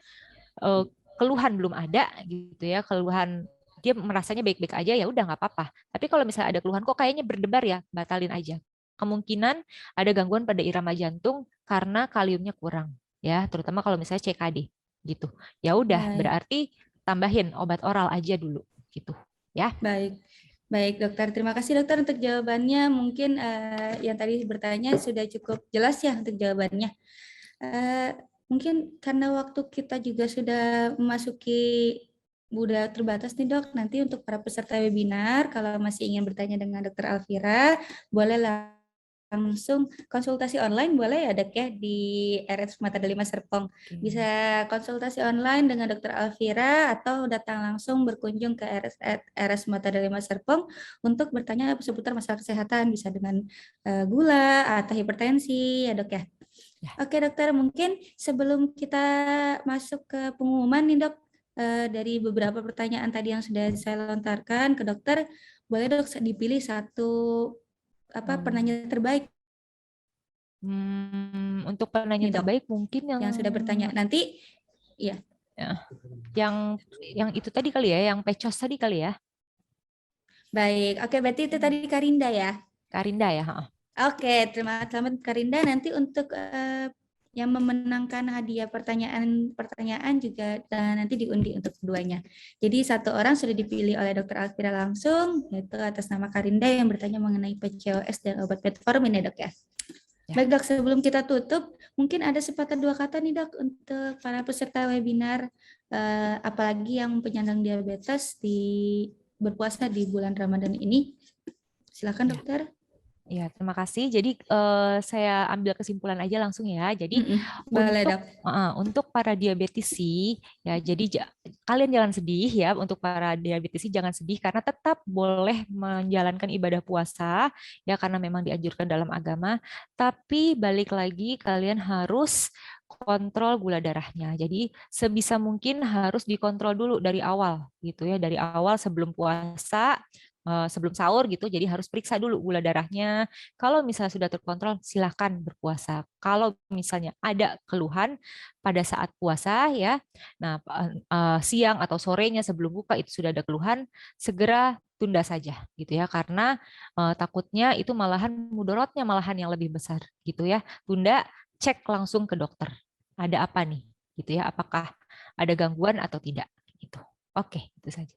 keluhan belum ada gitu ya, keluhan dia merasanya baik-baik aja ya udah nggak apa-apa. Tapi kalau misalnya ada keluhan kok kayaknya berdebar ya, batalin aja. Kemungkinan ada gangguan pada irama jantung karena kaliumnya kurang ya, terutama kalau misalnya CKD gitu. Ya udah berarti tambahin obat oral aja dulu gitu ya. Baik. Baik dokter, terima kasih dokter untuk jawabannya. Mungkin yang tadi bertanya sudah cukup jelas ya untuk jawabannya. Mungkin karena waktu kita juga sudah memasuki udah terbatas nih dok. Nanti untuk para peserta webinar, kalau masih ingin bertanya dengan dokter Alfira, boleh langsung konsultasi online boleh ya dok ya di RS Mata Delima Serpong. Bisa konsultasi online dengan dokter Alfira atau datang langsung berkunjung ke RS Mata Delima Serpong untuk bertanya seputar masalah kesehatan, bisa dengan gula atau hipertensi ya dok ya. Oke dokter, mungkin sebelum kita masuk ke pengumuman nih dok, dari beberapa pertanyaan tadi yang sudah saya lontarkan ke dokter, boleh dok dipilih satu penanya terbaik. Untuk penanya terbaik mungkin yang sudah bertanya nanti, ya. Yang itu tadi kali ya, yang pecos tadi kali ya. Baik, oke berarti itu tadi Karinda ya. Karinda ya. Oke, selamat Karinda. Nanti untuk yang memenangkan hadiah pertanyaan juga nanti diundi untuk keduanya. Jadi satu orang sudah dipilih oleh Dr. Alfira langsung, yaitu atas nama Karinda yang bertanya mengenai PCOS dan obat metformin ya dok ya. Baik dok, sebelum kita tutup, mungkin ada sepatah dua kata nih dok untuk para peserta webinar, apalagi yang penyandang diabetes berpuasa di bulan Ramadan ini. Silakan dokter. Ya, terima kasih. Jadi saya ambil kesimpulan aja langsung ya. Jadi untuk para diabetisi ya, jadi kalian jangan sedih ya. Untuk para diabetisi jangan sedih karena tetap boleh menjalankan ibadah puasa ya, karena memang dianjurkan dalam agama. Tapi balik lagi kalian harus kontrol gula darahnya. Jadi sebisa mungkin harus dikontrol dulu dari awal gitu ya, dari awal sebelum puasa. Sebelum sahur gitu, jadi harus periksa dulu gula darahnya. Kalau misalnya sudah terkontrol, silahkan berpuasa. Kalau misalnya ada keluhan pada saat puasa ya, nah siang atau sorenya sebelum buka itu sudah ada keluhan, segera tunda saja gitu ya, karena takutnya itu malahan mudorotnya malahan yang lebih besar gitu ya. Tunda, cek langsung ke dokter. Ada apa nih gitu ya, apakah ada gangguan atau tidak gitu. Oke, itu saja.